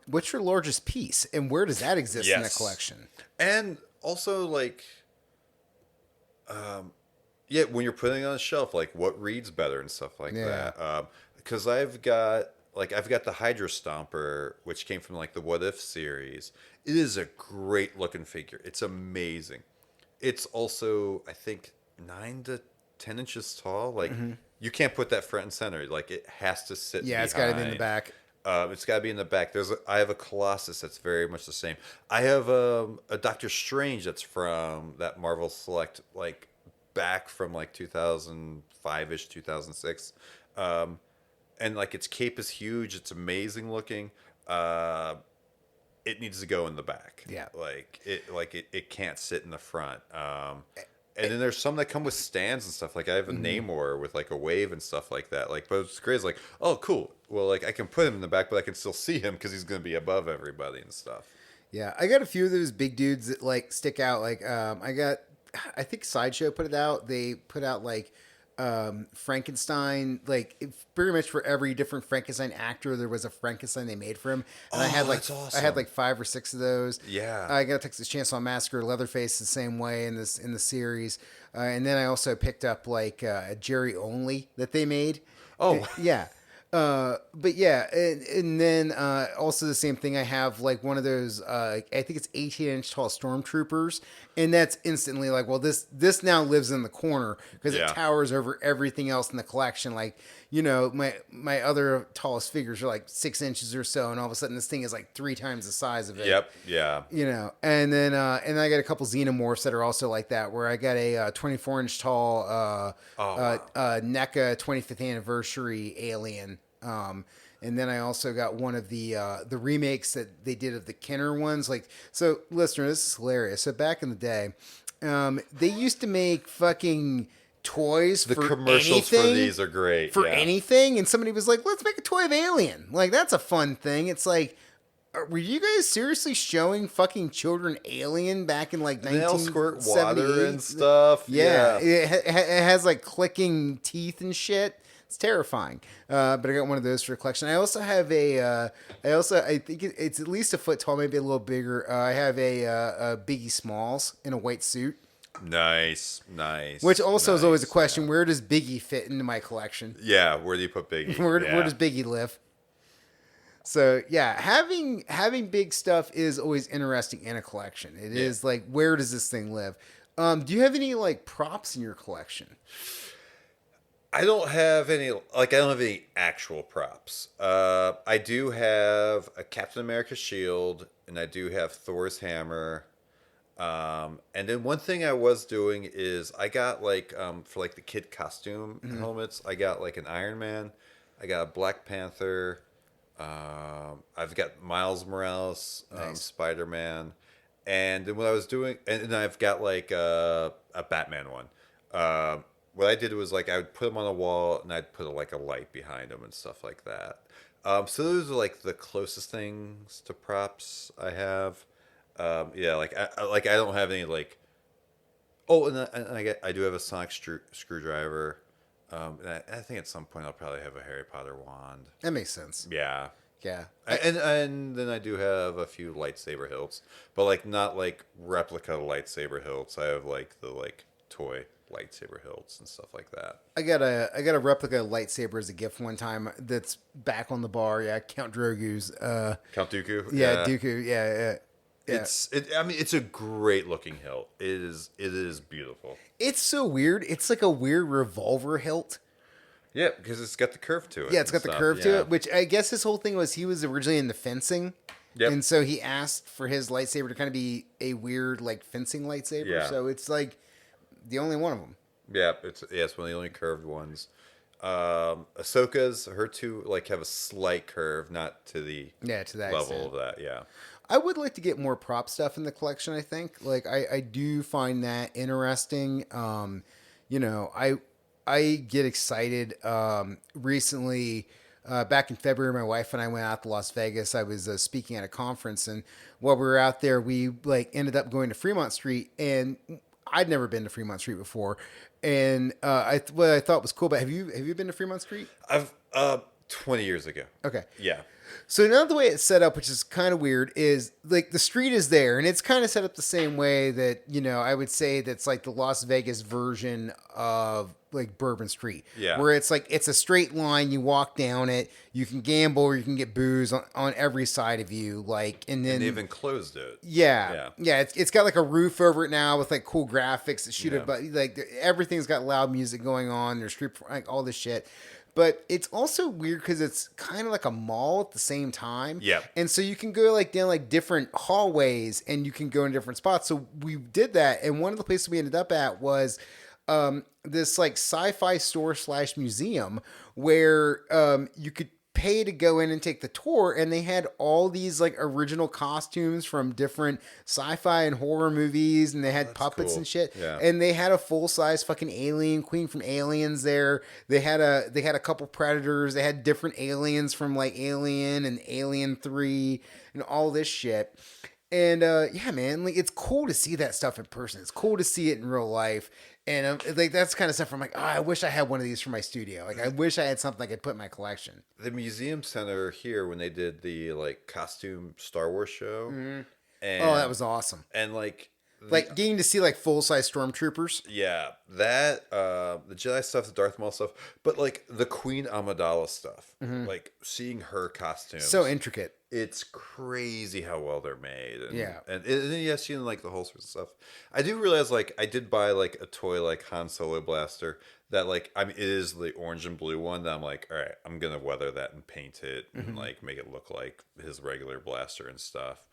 what's your largest piece, and where does that exist in a collection? And also like. Yeah, when you're putting it on a shelf, like what reads better and stuff like that. Because I've got the Hydra Stomper, which came from like the What If series. It is a great looking figure. It's amazing. It's also I think 9 to 10 inches tall. Like you can't put that front and center. Like it has to sit. Yeah, it's got to be in the back. It's got to be in the back. I have a Colossus that's very much the same. I have a Doctor Strange that's from that Marvel Select, like back from like 2005-ish, 2006. And like its cape is huge. It's amazing looking. It needs to go in the back. Yeah. It can't sit in the front. And then there's some that come with stands and stuff. Like I have a Namor with like a wave and stuff like that. Like, but it's great. It's like, oh, cool. Well, like I can put him in the back, but I can still see him because he's going to be above everybody and stuff. Yeah, I got a few of those big dudes that like stick out. Like I think Sideshow put it out. They put out like Frankenstein, like pretty much for every different Frankenstein actor, there was a Frankenstein they made for him. And I had like awesome. I had like 5 or 6 of those. Yeah, I got a Texas Chainsaw Massacre, Leatherface the same way in the series. And then I also picked up like a Jerry Only that they made. Oh yeah. But yeah, and then also the same thing. I have like one of those. I think it's 18-inch tall stormtroopers, and that's instantly like, well, this now lives in the corner because it towers over everything else in the collection. Like, you know, my other tallest figures are like 6 inches or so, and all of a sudden this thing is like 3 times the size of it. Yep. Yeah. You know, and then and I got a couple xenomorphs that are also like that. Where I got a 24-inch tall NECA 25th anniversary alien. And then I also got one of the remakes that they did of the Kenner ones. Like, so listener, this is hilarious. So back in the day, they used to make fucking toys the for commercials anything, for these are great for anything. And somebody was like, let's make a toy of Alien. Like, that's a fun thing. It's like, were you guys seriously showing fucking children Alien back in like 1978? They'll squirt water and stuff. Yeah. It has like clicking teeth and shit. It's terrifying. But I got one of those for a collection. I also have I think it's at least a foot tall, maybe a little bigger. I have a Biggie Smalls in a white suit. Nice. Which also is always a nice, question: yeah. where does Biggie fit into my collection? Yeah, where do you put Biggie? Where Yeah. does Biggie live? So yeah, having big stuff is always interesting in a collection. It is like, where does this thing live? Do you have any like props in your collection? I don't have any actual props. I do have a Captain America shield, and I do have Thor's hammer. And then one thing I was doing is I got for like the kid costume helmets, I got like an Iron Man, I got a Black Panther, I've got Miles Morales, Nice. Spider-Man, and then what I was doing, and then I've got like a Batman one. What I did was like I would put them on a wall and I'd put like a light behind them and stuff like that. So those are like the closest things to props I have. Yeah, I don't have any like. Oh, and I do have a sonic screwdriver. And I think at some point I'll probably have a Harry Potter wand. That makes sense. Yeah. Yeah. And then I do have a few lightsaber hilts, but like not like replica lightsaber hilts. I have like the like toy lightsaber hilts and stuff like that. I got a replica lightsaber as a gift one time that's back on the bar. Yeah, Count Drogo's. Count Dooku. Yeah, Dooku. Yeah. I mean, it's a great looking hilt. It is beautiful. It's so weird. It's like a weird revolver hilt. Yeah, because it's got the curve to it. Yeah, it's got and the stuff. curve to Yeah. it, which I guess his whole thing was he was originally into fencing. Yep. And so he asked for his lightsaber to kind of be a weird like fencing lightsaber. Yeah. So it's like the only one of them. Yeah, it's one of the only curved ones. Ahsoka's her two like have a slight curve, not to the To that level extent. of that. Yeah. I would like to get more prop stuff in the collection, I think. Like I do find that interesting. I get excited. Recently, back in February, my wife and I went out to Las Vegas. I was speaking at a conference, and while we were out there, we like ended up going to Fremont Street, and I'd never been to Fremont Street before. And what I thought was cool, but have you been to Fremont Street? I've 20 years ago. Okay. Yeah. So now the way it's set up, which is kind of weird, is like the street is there, and it's kind of set up the same way that, I would say that's like the Las Vegas version of like Bourbon Street. Yeah. Where it's like, it's a straight line, you walk down it, you can gamble or you can get booze on every side of you. And then. And they even closed it. Yeah. It's got like a roof over it now with like cool graphics that shoot it, but like everything's got loud music going on. There's street, like all this shit. But it's also weird because it's kind of like a mall at the same time. Yeah. And so you can go like down like different hallways and you can go in different spots. So we did that. And one of the places we ended up at was this like sci-fi store / museum where you could pay to go in and take the tour, and they had all these like original costumes from different sci-fi and horror movies, and they had puppets cool. and shit. Yeah. And they had a full-size fucking alien queen from Aliens there. They had a couple predators. They had different aliens from like Alien and Alien 3 and all this shit. And yeah, man, like it's cool to see that stuff in person. It's cool to see it in real life. And like that's kind of stuff I'm like, oh, I wish I had one of these for my studio. Like I wish I had something I could put in my collection. The museum center here, when they did the like costume Star Wars show, and That was awesome. And like getting to see like full-size stormtroopers. Yeah, that the Jedi stuff, the Darth Maul stuff, but like the Queen Amidala stuff, like seeing her costumes, So intricate. it's crazy how well they're made. And, Yeah. and then yeah, seeing like the holsters and stuff. I do realize like I did buy like a toy like Han Solo blaster that like it is the orange and blue one that I'm like, all right, I'm gonna weather that and paint it and like make it look like his regular blaster and stuff.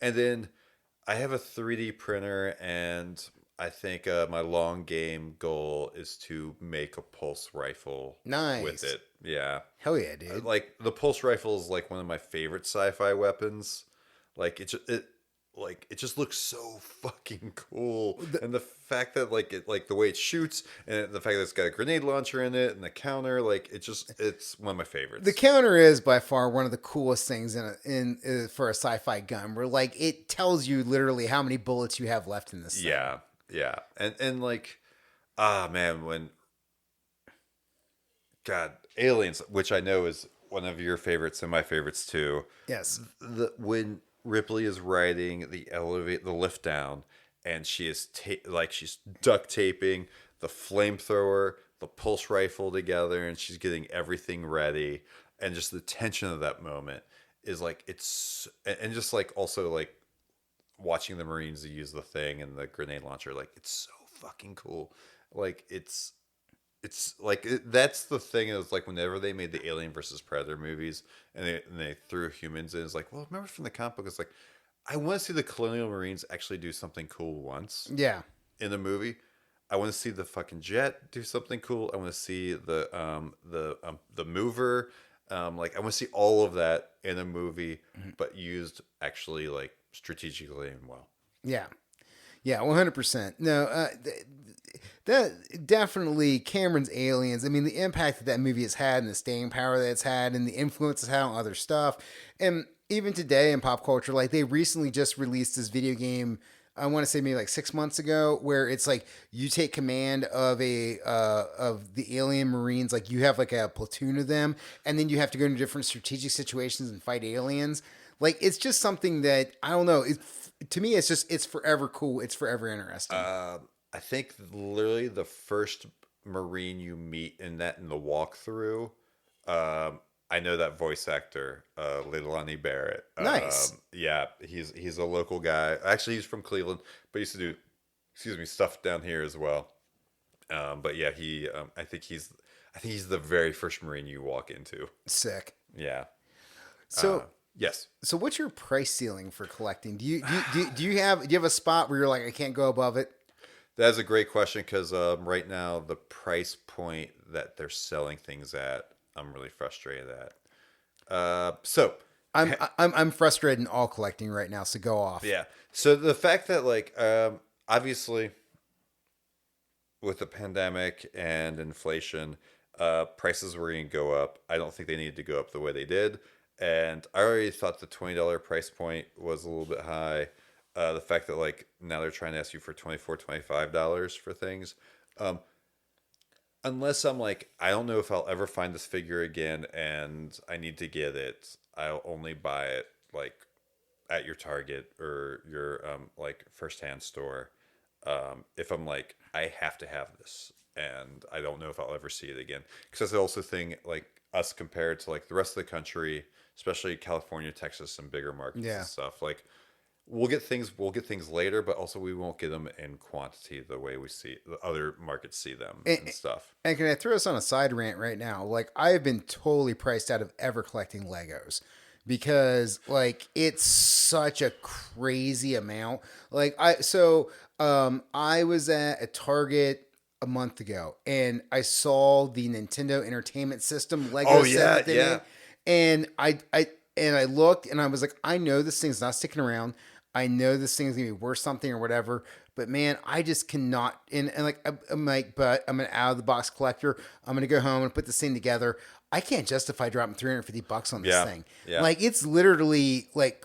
And then I have a 3D printer, and I think my long game goal is to make a pulse rifle Nice. with it. Yeah. Hell yeah, dude. Like the pulse rifle is like one of my favorite sci-fi weapons. Like it just looks so fucking cool. And the fact that the way it shoots, and the fact that it's got a grenade launcher in it and the counter, like it's one of my favorites. The counter is by far one of the coolest things for a sci-fi gun, where like it tells you literally how many bullets you have left in this thing. Yeah. And like, man, when God, Aliens, which I know is one of your favorites and my favorites too. Yes. When Ripley is riding the lift down, and she is she's duct taping the flamethrower, the pulse rifle together, and she's getting everything ready, and just the tension of that moment is like and just like also like watching the Marines use the thing and the grenade launcher, like it's so fucking cool. Like that's the thing is like whenever they made the Alien versus Predator movies and they threw humans in, it's like, well, remember from the comic book, it's like I want to see the Colonial Marines actually do something cool once Yeah. in the movie. I want to see the fucking jet do something cool. I want to see the mover. Like I want to see all of that in a movie, but used actually like strategically and well. Yeah. Yeah, 100%. No, that definitely Cameron's Aliens. I mean, the impact that that movie has had and the staying power that it's had and the influence it's had on other stuff. And even today in pop culture, like they recently just released this video game, I want to say maybe like 6 months ago, where it's like you take command of of the alien Marines, like you have like a platoon of them, and then you have to go into different strategic situations and fight aliens. Like it's just something that I don't know. To me, it's forever cool. It's forever interesting. I think literally the first Marine you meet in the walkthrough. I know that voice actor, Leilani Barrett. Nice. Yeah, he's a local guy. Actually, he's from Cleveland, but he used to do, stuff down here as well. But yeah, I think he's the very first Marine you walk into. Sick. Yeah. So Yes. so what's your price ceiling for collecting? Do you have a spot where you're like I can't go above it? That's a great question because right now the price point that they're selling things at, I'm really frustrated at. So I'm frustrated in all collecting right now. So go off. yeah. So the fact that like obviously with the pandemic and inflation, prices were going to go up. I don't think they needed to go up the way they did, and I already thought the $20 price point was a little bit high. The fact that like now they're trying to ask you for $24, $25 for things. Unless I'm like, I don't know if I'll ever find this figure again and I need to get it, I'll only buy it like at your Target or your like firsthand store. If I'm like, I have to have this and I don't know if I'll ever see it again. Because I also think like us compared to like the rest of the country, especially California, Texas, and bigger markets Yeah. and stuff, like we'll get things later, but also we won't get them in quantity the way we see the other markets see them and stuff. And can I throw us on a side rant right now? Like I have been totally priced out of ever collecting Legos because like it's such a crazy amount. Like I was at a Target a month ago and I saw the Nintendo Entertainment System Lego set that they made. And I looked and I was like, I know this thing's not sticking around. I know this thing's gonna be worth something or whatever, but man, I just cannot. And like I'm like, but I'm an out of the box collector. I'm gonna go home and put this thing together. I can't justify dropping $350 on this thing. Yeah. Like it's literally like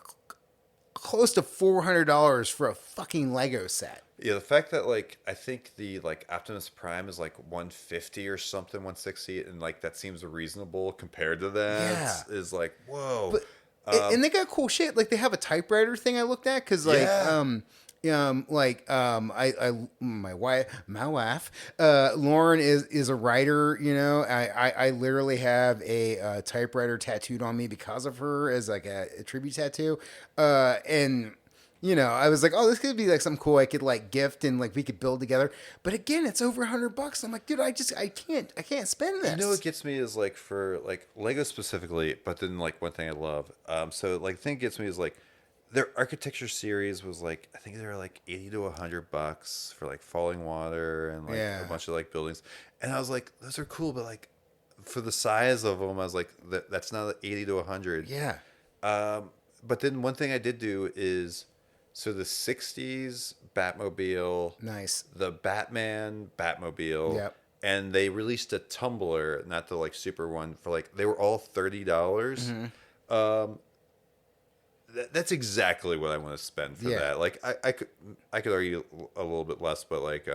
close to $400 for a fucking Lego set. Yeah, the fact that like I think the like Optimus Prime is like 150 or something, 160, and like that seems reasonable compared to that. Yeah. Is like whoa. But and they got cool shit. Like they have a typewriter thing I looked at because like my wife Lauren is a writer. You know, I literally have a typewriter tattooed on me because of her as like a tribute tattoo. And you know, I was like, oh, this could be like something cool I could like gift and like we could build together. But again, it's over $100. I'm like, dude, I can't spend this. You know what gets me is like for like Lego specifically, but then like one thing I love. So like the thing that gets me is like their architecture series was like I think they were like $80 to $100 for like Falling Water and like a bunch of like buildings. And I was like, those are cool, but like for the size of them, I was like, that's not 80 to 100. Yeah. But then one thing I did do is. So the 60s Batmobile, Nice. the Batman Batmobile, Yep. and they released a tumbler, not the like super one, for like they were all $30. That's exactly what I want to spend for that. Like I could argue a little bit less, but like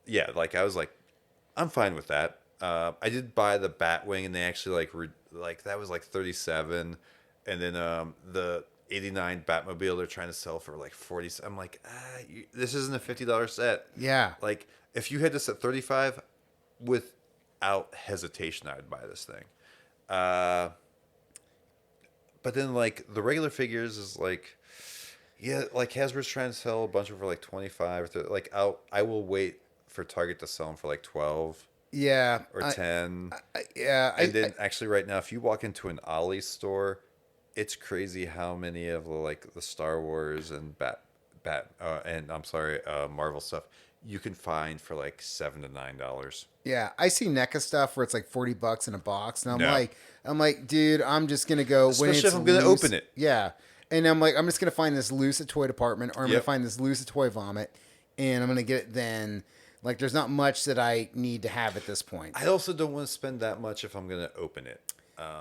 yeah, like I was like, I'm fine with that. I did buy the Batwing, and they actually like that was like 37, and then the 89 Batmobile they're trying to sell for like 40. I'm like, this isn't a $50 set. Yeah. Like if you had this at 35, without hesitation, I'd buy this thing. Uh, but then like the regular figures is like, yeah, like Hasbro's trying to sell a bunch of them for like 25 or 30. Like I will wait for Target to sell them for like 12 Yeah. or 10. Yeah. And then actually right now, if you walk into an Ollie store, it's crazy how many of the Star Wars and and I'm sorry, Marvel stuff you can find for like $7 to $9. Yeah, I see NECA stuff where it's like $40 in a box, and No. I'm like, dude, I'm just gonna go when Especially it's if I'm gonna loose. open it. Yeah, and I'm like, I'm just gonna find this loose at Toy Department, or I'm gonna Yep. find this loose at Toy Vomit, and I'm gonna get it then. Like, there's not much that I need to have at this point. I also don't want to spend that much if I'm gonna open it.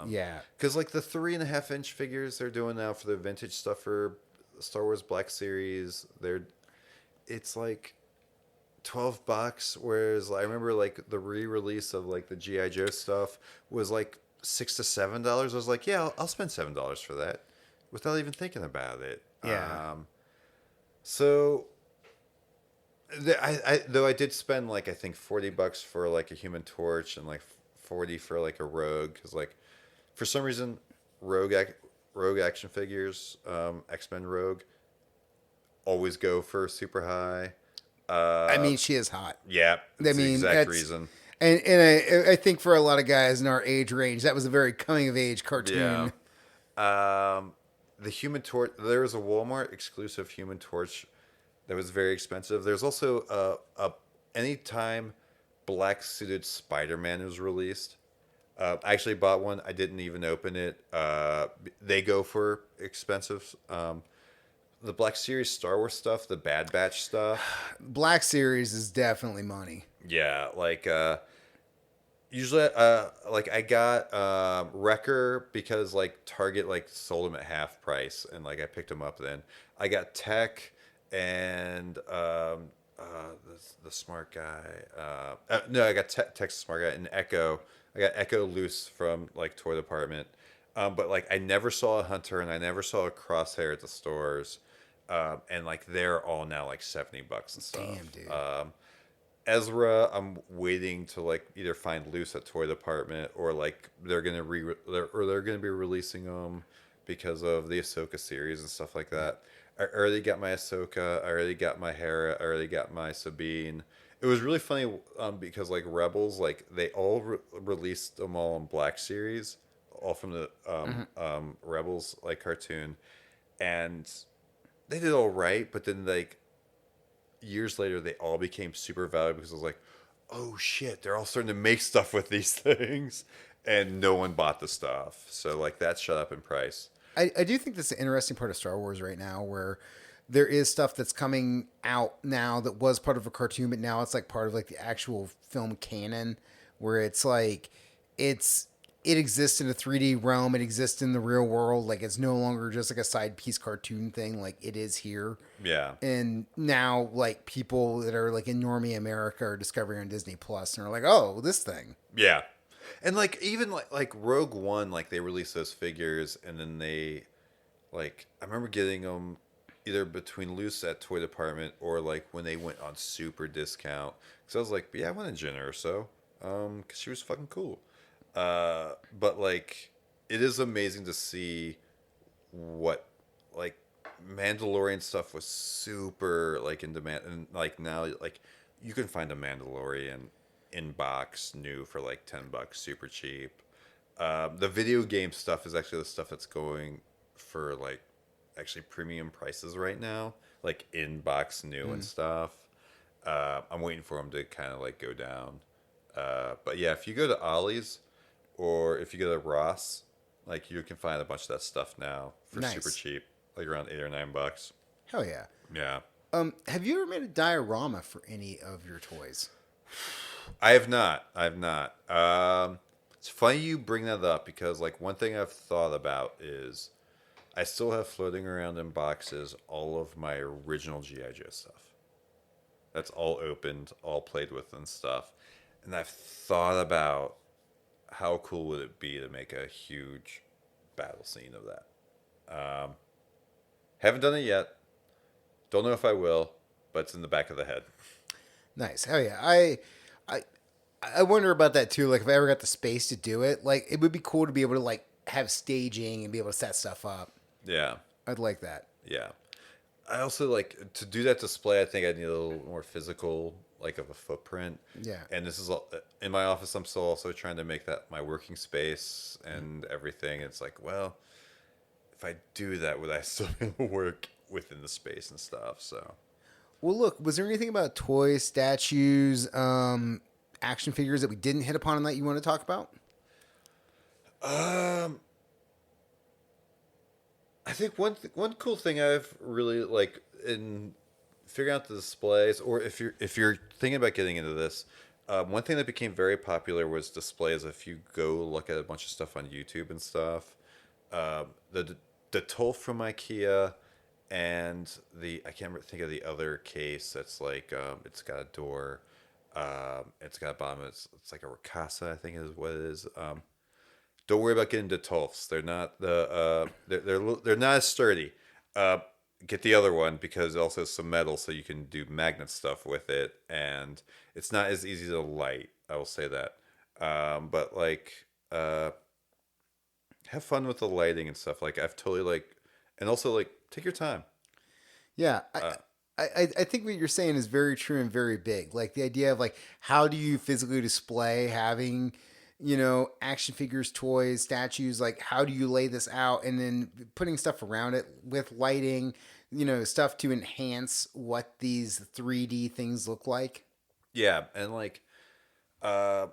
Yeah, Because like the 3.5-inch figures they're doing now for the vintage stuff for Star Wars Black Series, it's like $12. Whereas I remember like the re-release of like the GI Joe stuff was like $6 to $7. I was like, yeah, I'll spend $7 for that, without even thinking about it. Yeah. So, though I did spend like I think $40 for like a Human Torch and like 40 for like a Rogue, because like for some reason Rogue action figures, X-Men Rogue, always go for super high. I mean, she is hot. Yeah, that's the exact that's- reason. And I think for a lot of guys in our age range, that was a very coming of age cartoon. Yeah. The Human Torch. There was a Walmart exclusive Human Torch that was very expensive. There's also anytime black suited Spider-Man was released. I actually bought one. I didn't even open it. They go for expensive. The Black Series Star Wars stuff, the Bad Batch stuff. Black Series is definitely money. Yeah, like usually like I got Wrecker because like Target like sold them at half price, and like I picked them up then. I got Tech and the smart guy. No, I got Tech's smart guy and Echo. I got Echo loose from like Toy Department. But like I never saw a Hunter and I never saw a Crosshair at the stores. And like they're all now like $70 and stuff. Damn, dude. Ezra, I'm waiting to like either find loose at Toy Department or like they're gonna be releasing them because of the Ahsoka series and stuff like that. I already got my Ahsoka. I already got my Hera. I already got my Sabine. It was really funny because like Rebels, like they all released them all in Black Series, all from the Rebels like cartoon, and they did all right. But then like years later, they all became super valuable because I was like, oh shit, they're all starting to make stuff with these things, and no one bought the stuff. So like that shut up in price. I do think that's an interesting part of Star Wars right now, where there is stuff that's coming out now that was part of a cartoon, but now it's like part of like the actual film canon, where it's like it exists in a 3D realm, it exists in the real world, like it's no longer just like a side piece cartoon thing, like it is here. Yeah. And now like people that are like in normie America are discovering on Disney Plus and are like, oh, this thing. Yeah. And like even like Rogue One, like they released those figures, and then they like I remember getting them either between loose at Toy Department or like when they went on super discount. Because I was like, yeah, I went in Jenna or so, because she was fucking cool. But like it is amazing to see what like Mandalorian stuff was super like in demand, and like now like you can find a Mandalorian in box new for like $10, super cheap. The video game stuff is actually the stuff that's going for like actually premium prices right now, like in box new and stuff. I'm waiting for them to kind of like go down. But yeah, if you go to Ollie's or if you go to Ross, like you can find a bunch of that stuff now for Nice. super cheap, like around $8 or $9. Hell yeah. Yeah. Have you ever made a diorama for any of your toys? I have not. It's funny you bring that up because like one thing I've thought about is I still have floating around in boxes all of my original GI Joe stuff. That's all opened, all played with and stuff. And I've thought about how cool would it be to make a huge battle scene of that. Haven't done it yet. Don't know if I will, but it's in the back of the head. Nice. Hell yeah. I I wonder about that too. Like if I ever got the space to do it, like it would be cool to be able to like have staging and be able to set stuff up. Yeah, I'd like that. yeah. I also like to do that display. I think I need a little more physical, like of a footprint. Yeah. And this is in my office. I'm still also trying to make that my working space and everything. It's like, well, if I do that, would I still be able to work within the space and stuff? So, Well, look, was there anything about toys, statues, action figures that we didn't hit upon that you want to talk about? I think one cool thing I've really like in figuring out the displays, or if you're thinking about getting into this, one thing that became very popular was displays. If you go look at a bunch of stuff on YouTube and stuff, the toll from IKEA and the I can't think of the other case that's like it's got a door, it's got a bottom. It's like a Ricasa, I think is what it is. Don't worry about getting the Tolfs. They're not they're not as sturdy. Get the other one because it also has some metal, so you can do magnet stuff with it, and it's not as easy to light. I will say that. But like, have fun with the lighting and stuff. Like I've totally like, and also like take your time. Yeah, I think what you're saying is very true and very big. Like the idea of like how do you physically display having, you know, action figures, toys, statues, like how do you lay this out and then putting stuff around it with lighting, you know, stuff to enhance what these 3D things look like. Yeah, and like, I'm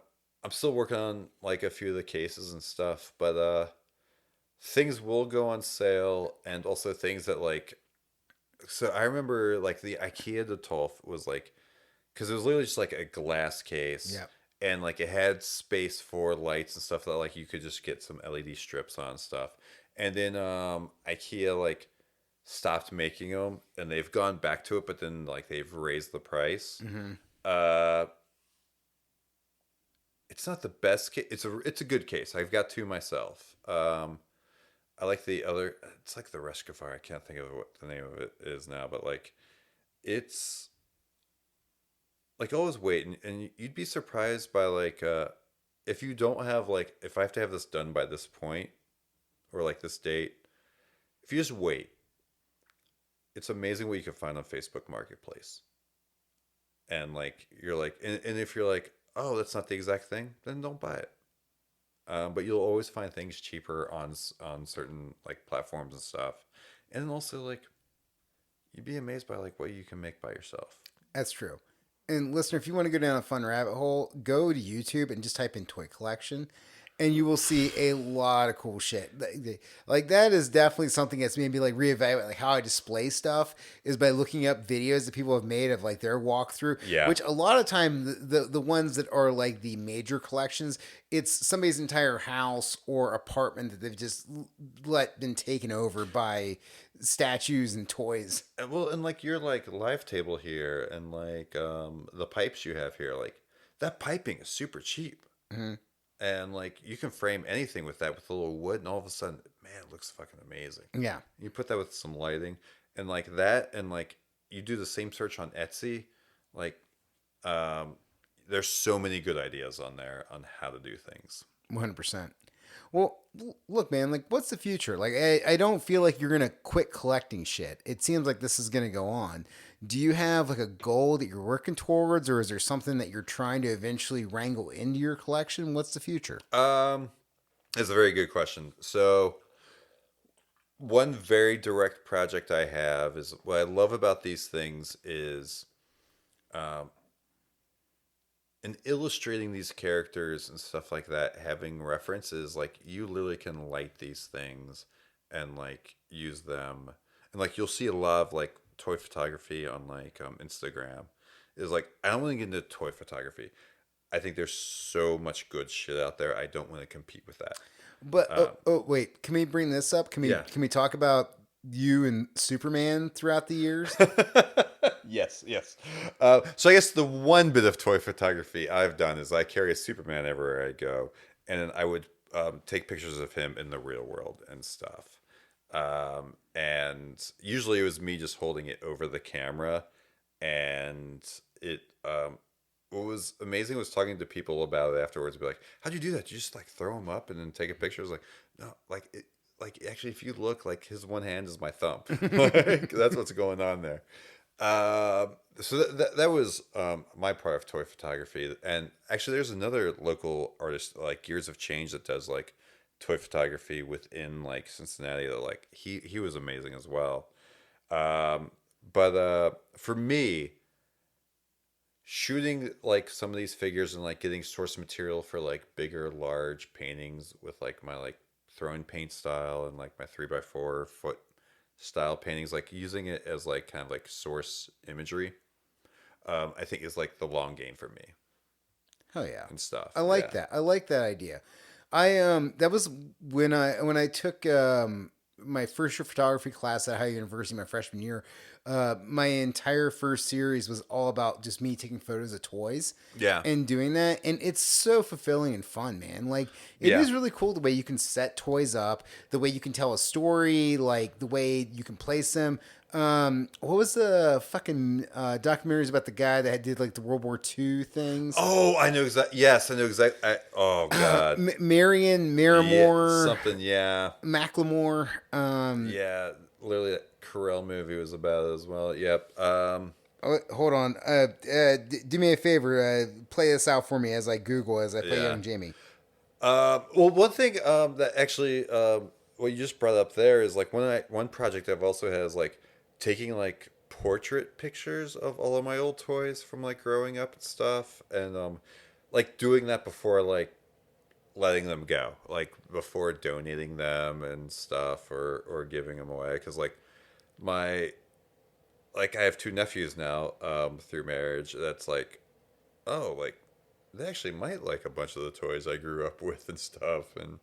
still working on like a few of the cases and stuff, but things will go on sale, and also things that like so I remember like the IKEA de Tolf was like because it was literally just like a glass case. Yeah. And like it had space for lights and stuff that like you could just get some LED strips on and stuff. And then IKEA like stopped making them and they've gone back to it, but then like they've raised the price. Uh it's not the best case. It's a good case. I've got two myself. I like the other. It's like the Rescafire. I can't think of what the name of it is now, but like, it's like always wait, and you'd be surprised by like, if you don't have like, if I have to have this done by this point, or like this date, if you just wait, it's amazing what you can find on Facebook Marketplace. And like, you're like, and if you're like, oh, that's not the exact thing, then don't buy it. But you'll always find things cheaper on certain like platforms and stuff, and also like you'd be amazed by like what you can make by yourself. That's true. And listener, if you want to go down a fun rabbit hole, go to YouTube and just type in toy collection. And you will see a lot of cool shit. Like that is definitely something that's made me like reevaluate like how I display stuff is by looking up videos that people have made of like their walkthrough. Yeah. Which a lot of time the ones that are like the major collections, it's somebody's entire house or apartment that they've just been taken over by statues and toys. Well, and like your like live table here, and like the pipes you have here, like that piping is super cheap. Mm-hmm. And like you can frame anything with that with a little wood, and all of a sudden, man, it looks fucking amazing. Yeah. You put that with some lighting, and like that, and like you do the same search on Etsy, like there's so many good ideas on there on how to do things. 100%. Well, look, man, like, what's the future? Like, I don't feel like you're going to quit collecting shit. It seems like this is going to go on. Do you have, like, a goal that you're working towards, or is there something that you're trying to eventually wrangle into your collection? What's the future? That's a very good question. So, one very direct project I have is what I love about these things is in illustrating these characters and stuff like that, having references, like you literally can light these things and like use them. And like you'll see a lot of like toy photography on like Instagram. Is like I don't want to get into toy photography. I think there's so much good shit out there. I don't want to compete with that. But wait, can we bring this up? Can we talk about you and Superman throughout the years? Yes, yes. So I guess the one bit of toy photography I've done is I carry a Superman everywhere I go, and then I would take pictures of him in the real world and stuff. And usually it was me just holding it over the camera, and it. What was amazing was talking to people about it afterwards. Be like, "How'd you do that? Did you just like throw him up and then take a picture?" I was like, "No, like it, like actually, if you look, like his one hand is my thumb. Like, that's what's going on there." So that was my part of toy photography, and actually, there's another local artist like Gears of Change that does like toy photography within like Cincinnati. That like he was amazing as well. But for me, shooting like some of these figures and like getting source material for like bigger, large paintings with like my like throwing paint style and like my 3x4 foot style paintings, like using it as like kind of like source imagery, I think is like the long game for me Hell yeah. and stuff. I like Yeah. that. I like that idea. I that was when I took my first year photography class at Ohio University my freshman year. My entire first series was all about just me taking photos of toys. Yeah. And doing that, and it's so fulfilling and fun, man. Like it Yeah. is really cool the way you can set toys up, the way you can tell a story, like the way you can place them. What was the fucking documentaries about the guy that did like the World War II things? Oh, I know exactly. Yes, I know exactly. Oh God. Marion Yeah, Marimore, something. Yeah. Macklemore. Yeah. Literally, that Carell movie was about it as well. Yep. Hold on. Do me a favor. Play this out for me as I Google as I play Yeah. Young Jamie. Well, one thing that actually what you just brought up there is like one project I've also had is like taking like portrait pictures of all of my old toys from like growing up and stuff, and like doing that before like letting them go, like before donating them and stuff or giving them away, because like my like I have two nephews now through marriage. That's like, oh, like they actually might like a bunch of the toys I grew up with and stuff. And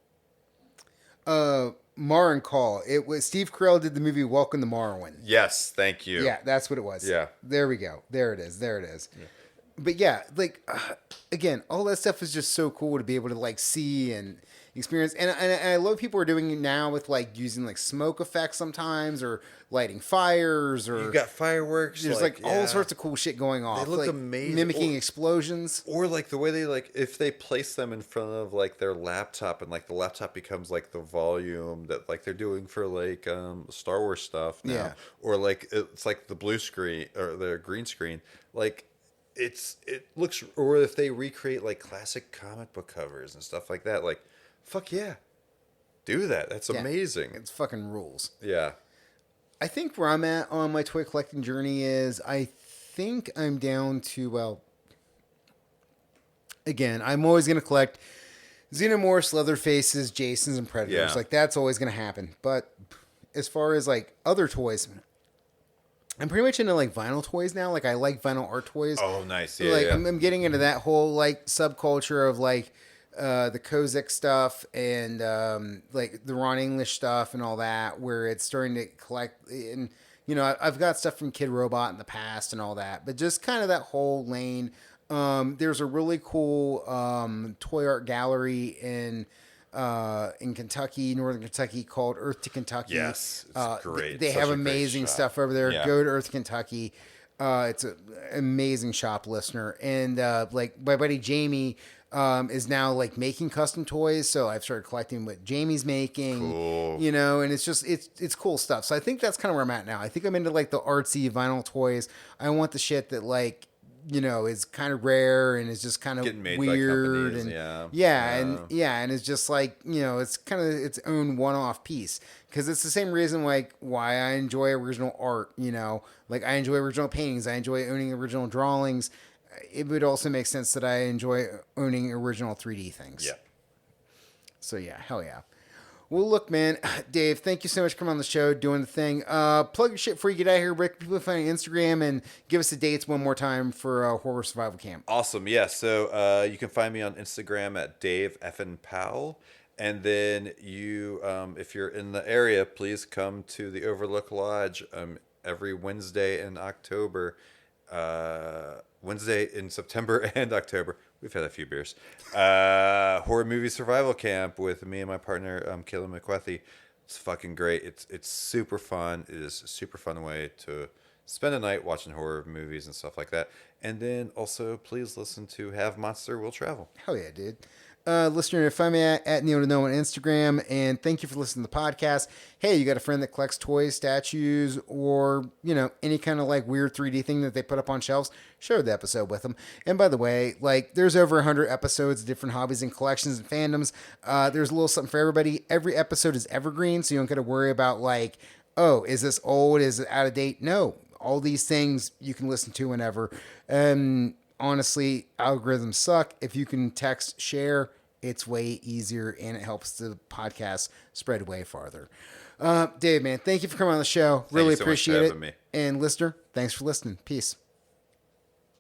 Marrin Call. It was Steve Carell did the movie Welcome to Marwin. yes, thank you. Yeah, that's what it was. Yeah. There we go. There it is. There it is. But yeah, like again, all that stuff is just so cool to be able to like see and experience. And I love people are doing it now with like using like smoke effects sometimes or lighting fires or You got fireworks. there's like all yeah. sorts of cool shit going off. look like, amazing. mimicking Or- explosions. Or like the way they like if they place them in front of like their laptop and like the laptop becomes like the volume that like they're doing for like Star Wars stuff now. Yeah. Or like it's like the blue screen or the green screen. Like it looks, or if they recreate like classic comic book covers and stuff like that, like fuck yeah. Do that. That's Yeah. amazing. It's fucking rules. Yeah. I think where I'm at on my toy collecting journey is I think I'm down to, well, again, I'm always going to collect Xenomorphs, Leatherfaces, Jasons, and Predators. Yeah. Like, that's always going to happen. But as far as, like, other toys, I'm pretty much into, like, vinyl toys now. Like, I like vinyl art toys. Oh, nice. Yeah. Like, yeah. I'm getting into that whole, like, subculture of, like, the Kozik stuff and like the Ron English stuff and all that, where it's starting to collect. And you know, I've got stuff from Kid Robot in the past and all that, but just kind of that whole lane. There's a really cool toy art gallery in Kentucky, Northern Kentucky, called Earth to Kentucky. Yes, it's great. They Such have a great amazing shop. stuff over there. Yeah. Go to Earth to Kentucky. It's an amazing shop, listener. And like my buddy Jamie is now like making custom toys, so I've started collecting what Jamie's making. Cool. You know, and it's just it's cool stuff. So I think that's kind of where I'm at now. I think I'm into like the artsy vinyl toys. I want the shit that like, you know, is kind of rare and is just kind of Getting made by weird companies, and yeah. and it's just like, you know, it's kind of its own one-off piece, because it's the same reason like why I enjoy original art. You know, like I enjoy original paintings, I enjoy owning original drawings. It would also make sense that I enjoy owning original 3D things. Yeah. So yeah, hell yeah. Well, look, man, Dave, thank you so much for coming on the show, doing the thing. Plug your shit before you get out of here, Rick. People find you on Instagram and give us the dates one more time for Horror Survival Camp. Awesome. Yeah. So you can find me on Instagram at Dave Effin Powell. And then you, if you're in the area, please come to the Overlook Lodge every Wednesday in October Wednesday in September and October. We've had a few beers. Horror movie survival camp with me and my partner, Kayla McWethy. It's fucking great. It's super fun. It is a super fun way to spend a night watching horror movies and stuff like that. And then also, please listen to Have Monster Will Travel. Hell yeah, dude. Listener, find me at Neil to Know on Instagram, and thank you for listening to the podcast. Hey, you got a friend that collects toys, statues, or, you know, any kind of like weird 3D thing that they put up on shelves, share the episode with them. And by the way, like, there's over 100 episodes of different hobbies and collections and fandoms. There's a little something for everybody. Every episode is evergreen, so you don't got to worry about like, oh, is this old? Is it out of date? No. All these things you can listen to whenever. Honestly, algorithms suck. If you can text share, it's way easier and it helps the podcast spread way farther. Dave, man, thank you for coming on the show. Really you so much for appreciate it. having me. And listener, thanks for listening. Peace.